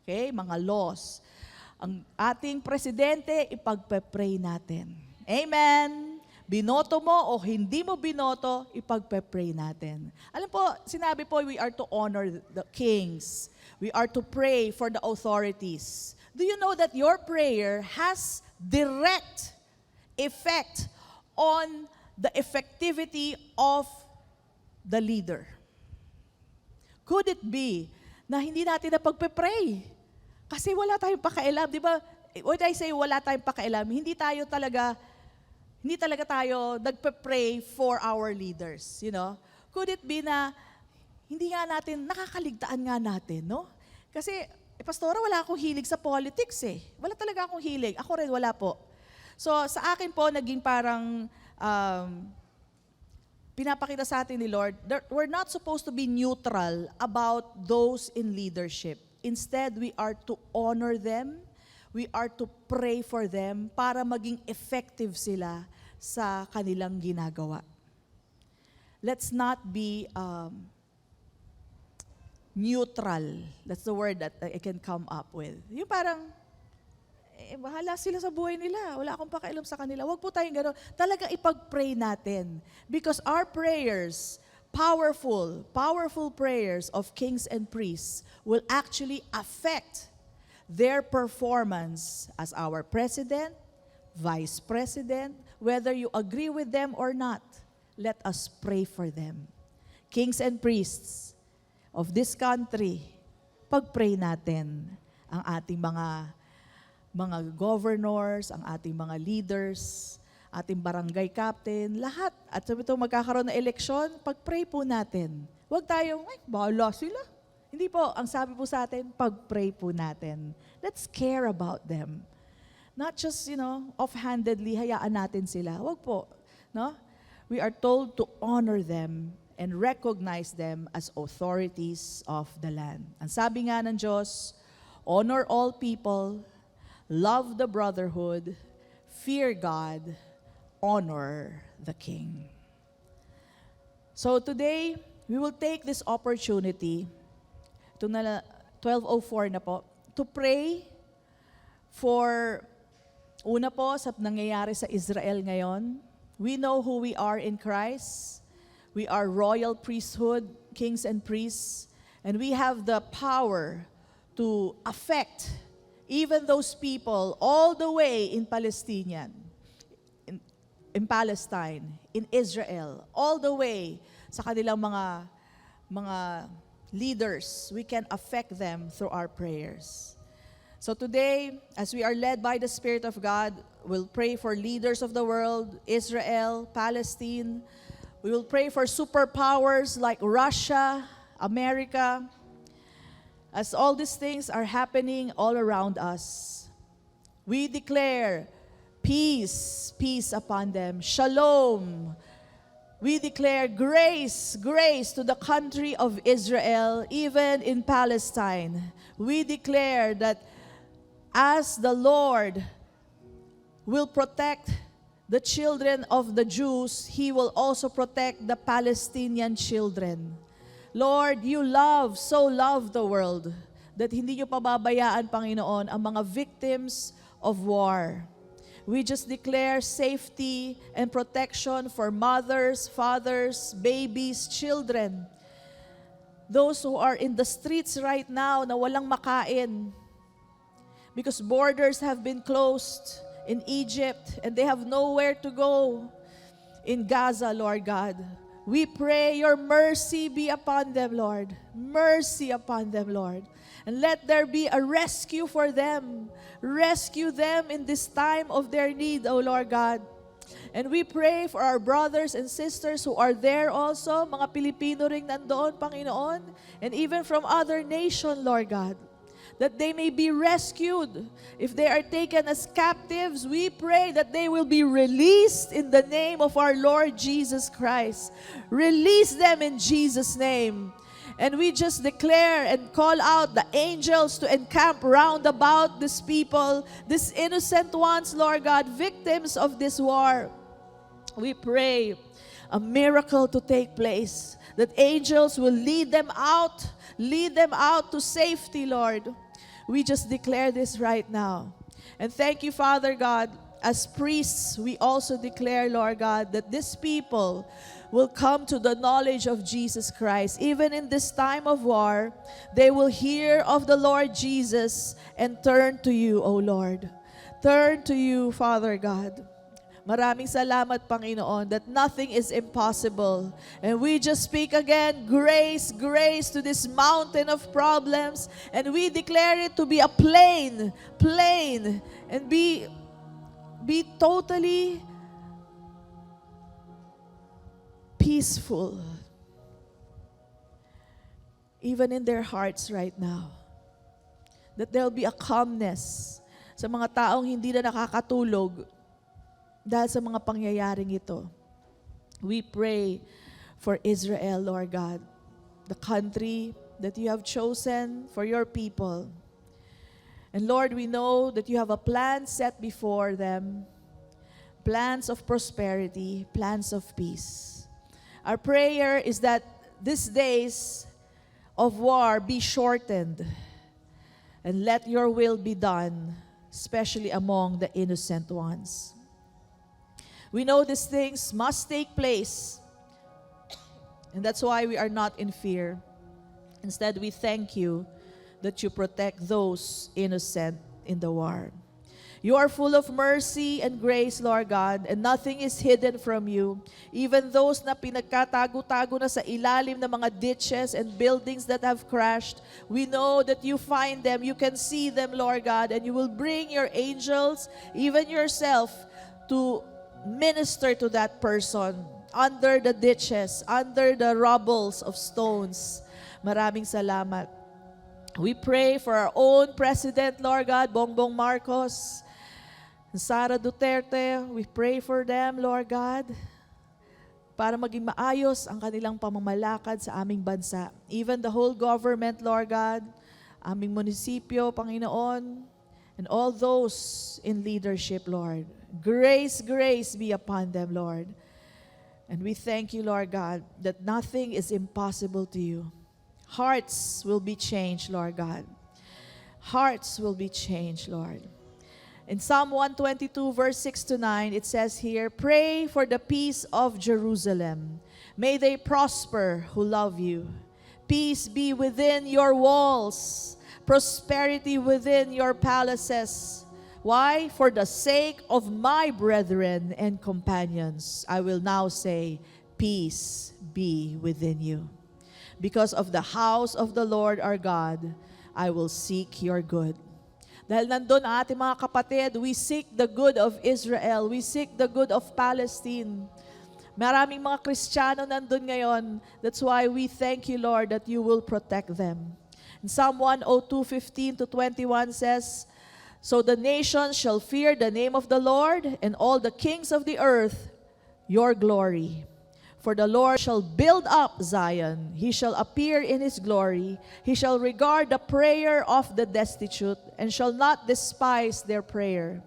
Okay? Mga laws. Ang ating presidente, ipagpe-pray natin. Amen? Binoto mo o hindi mo binoto, ipagpe-pray natin. Alam po, sinabi po, we are to honor the kings. We are to pray for the authorities. Do you know that your prayer has direct effect on the effectivity of the leader? Could it be na hindi natin na pagpe-pray? Kasi wala tayong pakialam, di ba? When I say wala tayong pakialam, hindi talaga tayo nagpe-pray for our leaders, you know? Could it be na hindi nga natin, nakakaligtaan nga natin, no? Kasi, Pastora, wala akong hilig sa politics eh. Wala talaga akong hilig. Ako rin, wala po. So, sa akin po, naging parang pinapakita sa atin ni Lord, that we're not supposed to be neutral about those in leadership. Instead, we are to honor them, we are to pray for them para maging effective sila sa kanilang ginagawa. Let's not be neutral. That's the word that I can come up with. Yung parang, bahala sila sa buhay nila. Wala akong pakialam sa kanila. Huwag po tayong gano'n. Talaga ipag-pray natin. Because our prayers, powerful prayers of kings and priests will actually affect their performance as our president, vice president, whether you agree with them or not. Let us pray for them. Kings and priests of this country, pag-pray natin ang ating mga governors, ang ating mga leaders, ating barangay captain, lahat. At sabi ito, magkakaroon ng eleksyon, pag-pray po natin. Huwag tayong, bahala sila. Hindi po, ang sabi po sa atin, pag-pray po natin. Let's care about them. Not just, offhandedly, hayaan natin sila. Huwag po, no? We are told to honor them and recognize them as authorities of the land. Ang sabi nga ng Diyos, honor all people, love the brotherhood, fear God, honor the King. So today, we will take this opportunity, ito na 12:04 na po, to pray for, una po, sa nangyayari sa Israel ngayon. We know who we are in Christ. We are royal priesthood, kings and priests, and we have the power to affect even those people all the way in Palestine, in Palestine, in Israel, all the way sa kanilang mga leaders. We can affect them through our prayers. So today, as we are led by the Spirit of God, we'll pray for leaders of the world, Israel, Palestine. We will pray for superpowers like Russia, America, as all these things are happening all around us. We declare peace, peace upon them, shalom. We declare grace, grace to the country of Israel, even in Palestine. We declare that as the Lord will protect the children of the Jews, He will also protect the Palestinian children. Lord, you so love the world, that hindi nyo pababayaan, Panginoon, ang mga victims of war. We just declare safety and protection for mothers, fathers, babies, children. Those who are in the streets right now na walang makain, because borders have been closed in Egypt, and they have nowhere to go in Gaza, Lord God. We pray your mercy be upon them, Lord. Mercy upon them, Lord. And let there be a rescue for them. Rescue them in this time of their need, O Lord God. And we pray for our brothers and sisters who are there also, mga Pilipino ring nandoon, Panginoon, and even from other nation, Lord God, that they may be rescued. If they are taken as captives, we pray that they will be released in the name of our Lord Jesus Christ. Release them in Jesus' name. And we just declare and call out the angels to encamp round about these people, these innocent ones, Lord God, victims of this war. We pray a miracle to take place, that angels will lead them out to safety, Lord. We just declare this right now. And thank you, Father God. As priests, we also declare, Lord God, that these people will come to the knowledge of Jesus Christ. Even in this time of war, they will hear of the Lord Jesus and turn to you, O Lord. Turn to you, Father God. Maraming salamat, Panginoon, that nothing is impossible. And we just speak again, grace, grace to this mountain of problems. And we declare it to be a plain, and be totally peaceful. even in their hearts right now. That there'll be a calmness sa mga taong hindi na nakakatulog dahil sa mga pangyayaring ito. We pray for Israel, Lord God, the country that you have chosen for your people. And Lord, we know that you have a plan set before them, plans of prosperity, plans of peace. Our prayer is that these days of war be shortened, and let your will be done, especially among the innocent ones. We know these things must take place, and that's why we are not in fear. Instead, we thank you that you protect those innocent in the war. You are full of mercy and grace, Lord God, and nothing is hidden from you. Even those na pinagkatago-tago na sa ilalim ng mga ditches and buildings that have crashed, we know that you find them, you can see them, Lord God, and you will bring your angels, even yourself, to minister to that person under the ditches, under the rubbles of stones. Maraming salamat. We pray for our own President, Lord God, Bongbong Marcos, Sara Duterte. We pray for them, Lord God, para maging maayos ang kanilang pamamalakad sa aming bansa. Even the whole government, Lord God, aming munisipyo, Panginoon, and all those in leadership, Lord. Grace, grace be upon them, Lord. And we thank you, Lord God, that nothing is impossible to you. Hearts will be changed, Lord God. Hearts will be changed, Lord. In Psalm 122, verse 6 to 9, it says here, pray for the peace of Jerusalem. May they prosper who love you. Peace be within your walls. Prosperity within your palaces. Why? For the sake of my brethren and companions, I will now say, peace be within you. Because of the house of the Lord our God, I will seek your good. Dahil nandun ang ating mga kapatid, we seek the good of Israel. We seek the good of Palestine. Maraming mga Kristiyano nandun ngayon. That's why we thank you, Lord, that you will protect them. In Psalm 102:15 to 21 says, so the nations shall fear the name of the Lord, and all the kings of the earth your glory. For the Lord shall build up Zion. He shall appear in his glory. He shall regard the prayer of the destitute and shall not despise their prayer.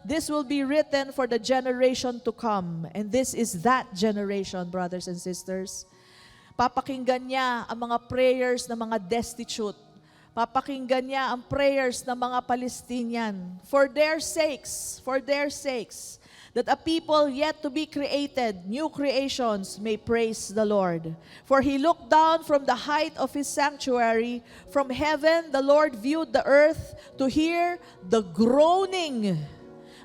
This will be written for the generation to come. And this is that generation, brothers and sisters. Papakinggan niya ang mga prayers ng mga destitute. Papakinggan niya ang prayers ng mga Palestinian. For their sakes, that a people yet to be created, new creations, may praise the Lord. For he looked down from the height of his sanctuary. From heaven the Lord viewed the earth to hear the groaning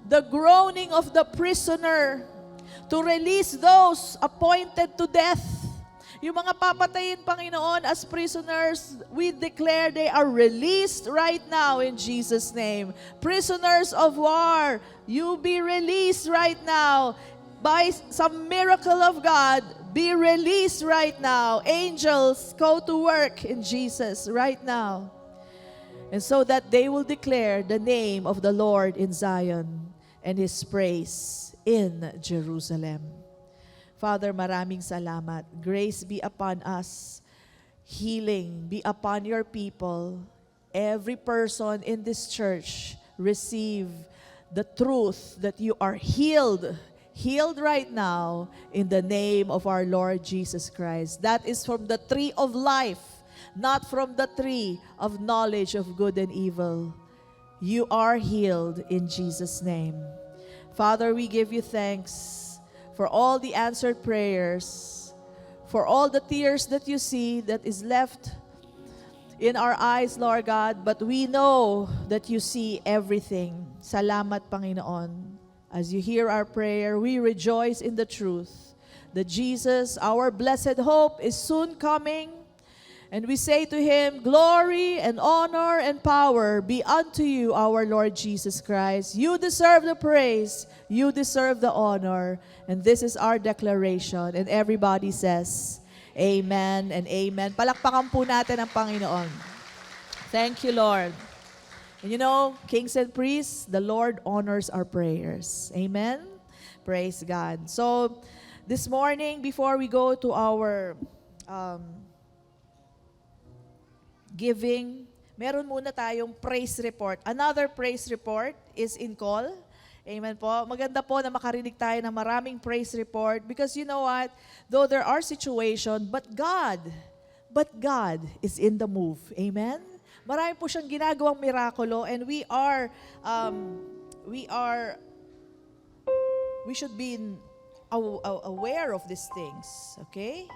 of the prisoner, to release those appointed to death. Yung mga papatayin, Panginoon, as prisoners, we declare they are released right now in Jesus' name. Prisoners of war, you be released right now. By some miracle of God, be released right now. Angels, go to work in Jesus right now. And so that they will declare the name of the Lord in Zion and His praise in Jerusalem. Father, maraming salamat. Grace be upon us. Healing be upon your people. Every person in this church receive the truth that you are healed right now in the name of our Lord Jesus Christ. That is from the tree of life, not from the tree of knowledge of good and evil. You are healed in Jesus' name. Father, we give you thanks for all the answered prayers, for all the tears that you see that is left in our eyes, Lord God, but we know that you see everything. Salamat, Panginoon. As you hear our prayer, we rejoice in the truth that Jesus, our blessed hope, is soon coming. And we say to Him, glory and honor and power be unto you, our Lord Jesus Christ. You deserve the praise. You deserve the honor. And this is our declaration. And everybody says, Amen and amen. Palakpakan po natin ang Panginoon. Thank you, Lord. And you know, kings and priests, the Lord honors our prayers. Amen? Praise God. So, this morning, before we go to our giving, meron muna tayong praise report. Another praise report is in call. Amen po. Maganda po na makarinig tayo ng maraming praise report because you know what? Though there are situations, but God is in the move. Amen? Marami po siyang ginagawang mirakulo and we should be aware of these things. Okay?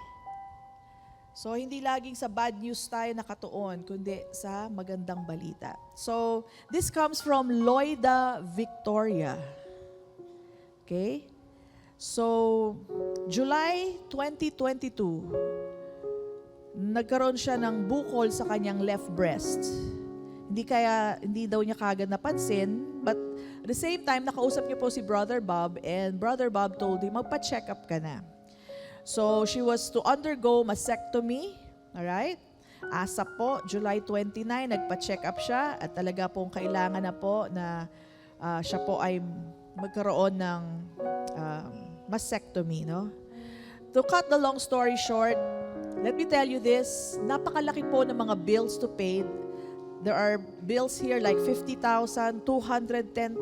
So, hindi laging sa bad news tayo nakatuon, kundi sa magandang balita. So, this comes from Loida Victoria. Okay? So, July 2022, nagkaroon siya ng bukol sa kanyang left breast. Hindi daw niya kagad napansin, but at the same time, nakausap niya po si Brother Bob, and Brother Bob told him, magpa-check up ka na. So, she was to undergo mastectomy, alright? ASAP po, July 29, nagpa-check up siya at talaga pong kailangan na po na siya po ay magkaroon ng mastectomy, no? To cut the long story short, let me tell you this, napakalaki po ng mga bills to pay. There are bills here like 50,000, 210,000,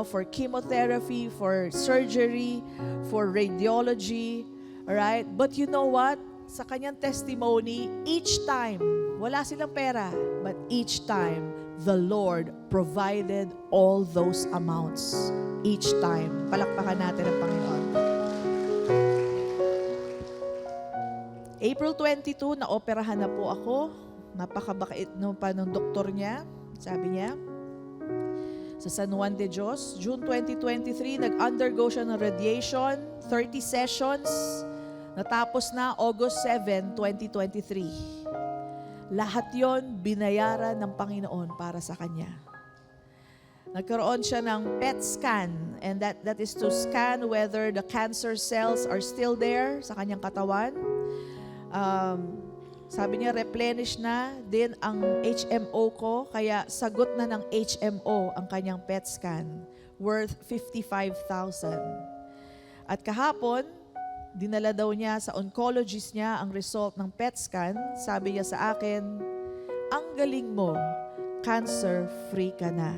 for chemotherapy, for surgery, for radiology, all right? But you know what? Sa kanyang testimony, each time, wala silang pera, but each time, the Lord provided all those amounts. Each time. Palakpakan natin ang Panginoon. April 22, na-operahan na po ako. Napakabakit nung doktor niya. Sabi niya, sa San Juan de Dios, June 2023, nag-undergo siya ng radiation, 30 sessions, natapos na August 7, 2023. Lahat yon binayaran ng Panginoon para sa kanya. Nagkaroon siya ng PET scan, and that is to scan whether the cancer cells are still there sa kanyang katawan. Sabi niya, replenish na din ang HMO ko, kaya sagot na ng HMO ang kanyang PET scan, worth 55,000. At kahapon, dinala daw niya sa oncologist niya ang result ng PET scan. Sabi niya sa akin, ang galing mo, cancer-free ka na.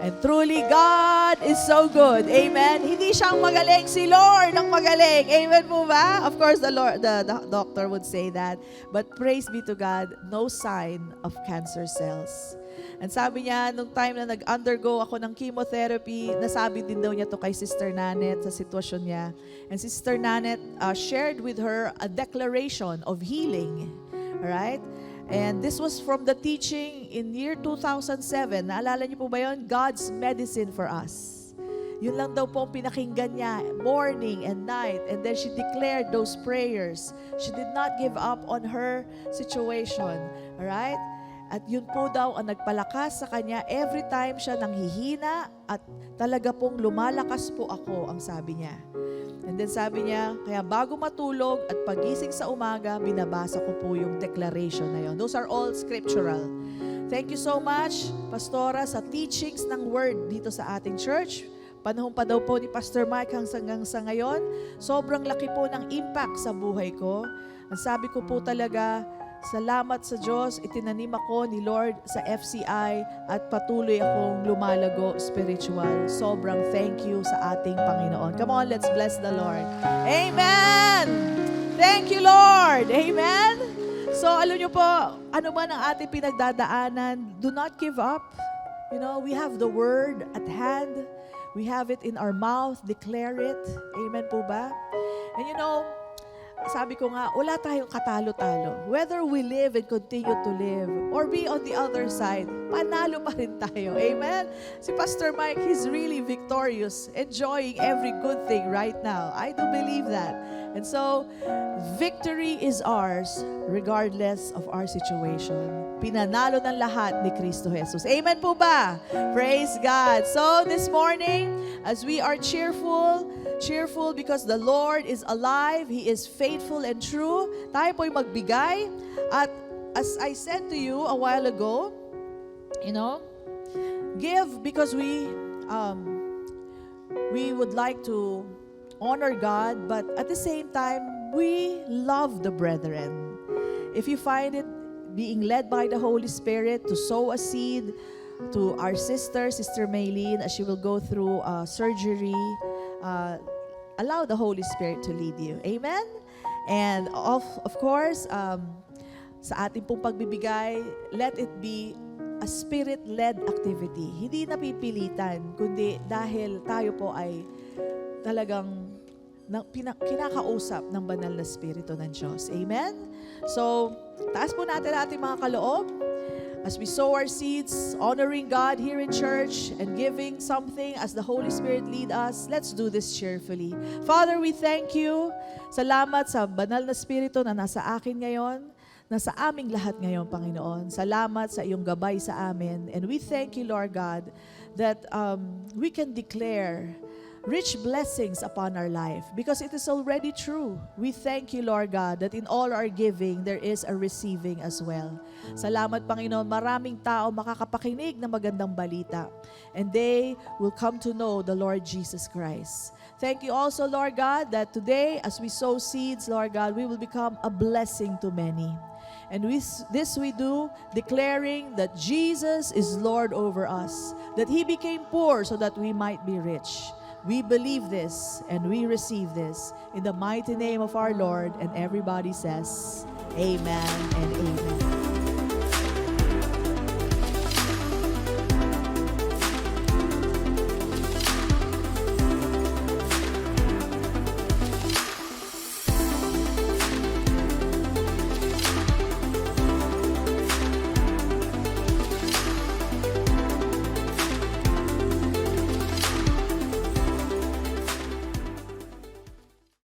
And truly, God is so good. Amen? Hindi siyang magaling. Si Lord ang magaling. Amen po ba? Of course, the doctor would say that. But praise be to God, no sign of cancer cells. And sabi niya, nung time na nag-undergo ako ng chemotherapy, nasabi din daw niya to kay Sister Nanet sa sitwasyon niya. And Sister Nanet shared with her a declaration of healing. Alright? And this was from the teaching in year 2007. Naalala niyo po ba yun? God's medicine for us. Yun lang daw po ang pinakinggan niya, morning and night. And then she declared those prayers. She did not give up on her situation. Alright? At yun po daw ang nagpalakas sa kanya every time siya nanghihina at talaga pong lumalakas po ako, ang sabi niya. And then sabi niya, kaya bago matulog at pagising sa umaga, binabasa ko po yung declaration na yun. Those are all scriptural. Thank you so much, Pastora, sa teachings ng Word dito sa ating church. Panahon pa daw po ni Pastor Mike hanggang sa ngayon. Sobrang laki po ng impact sa buhay ko. Ang sabi ko po talaga, salamat sa Diyos, itinanim ako ni Lord sa FCI at patuloy akong lumalago spiritual. Sobrang thank you sa ating Panginoon. Come on, let's bless the Lord. Amen! Thank you, Lord! Amen! So, alam niyo po, ano man ang ating pinagdadaanan, do not give up. We have the Word at hand. We have it in our mouth. Declare it. Amen po ba? And sabi ko nga, wala tayong katalo-talo. Whether we live and continue to live or be on the other side, panalo pa rin tayo. Amen? Si Pastor Mike, he's really victorious, enjoying every good thing right now. I do believe that. And so, victory is ours regardless of our situation. Pinanalo ng lahat ni Kristo Jesus. Amen po ba? Praise God. So, this morning, as we are cheerful, cheerful because the Lord is alive. He is faithful and true. Tayo po'y magbigay. At as I said to you a while ago, give because we would like to honor God, but at the same time, we love the brethren. If you find it being led by the Holy Spirit to sow a seed to our Sister Maylene, as she will go through surgery, allow the Holy Spirit to lead you. Amen? And of course, sa ating pong pagbibigay, let it be a spirit-led activity. Hindi napipilitan, kundi dahil tayo po ay talagang kinakausap ng banal na Espiritu ng Diyos. Amen? So, taas po natin ating mga kaloob as we sow our seeds, honoring God here in church and giving something as the Holy Spirit lead us. Let's do this cheerfully. Father, we thank you. Salamat sa banal na Espiritu na nasa akin ngayon, nasa aming lahat ngayon, Panginoon. Salamat sa iyong gabay sa amin. And we thank you, Lord God, that we can declare rich blessings upon our life because it is already true. We thank you, Lord God, that in all our giving, there is a receiving as well. Salamat, Panginoon. Maraming tao makakapakinig ng magandang balita and they will come to know the Lord Jesus Christ. Thank you also, Lord God, that today, as we sow seeds, Lord God, we will become a blessing to many. And this we do, declaring that Jesus is Lord over us, that He became poor so that we might be rich. We believe this and we receive this in the mighty name of our Lord. And everybody says, Amen and Amen.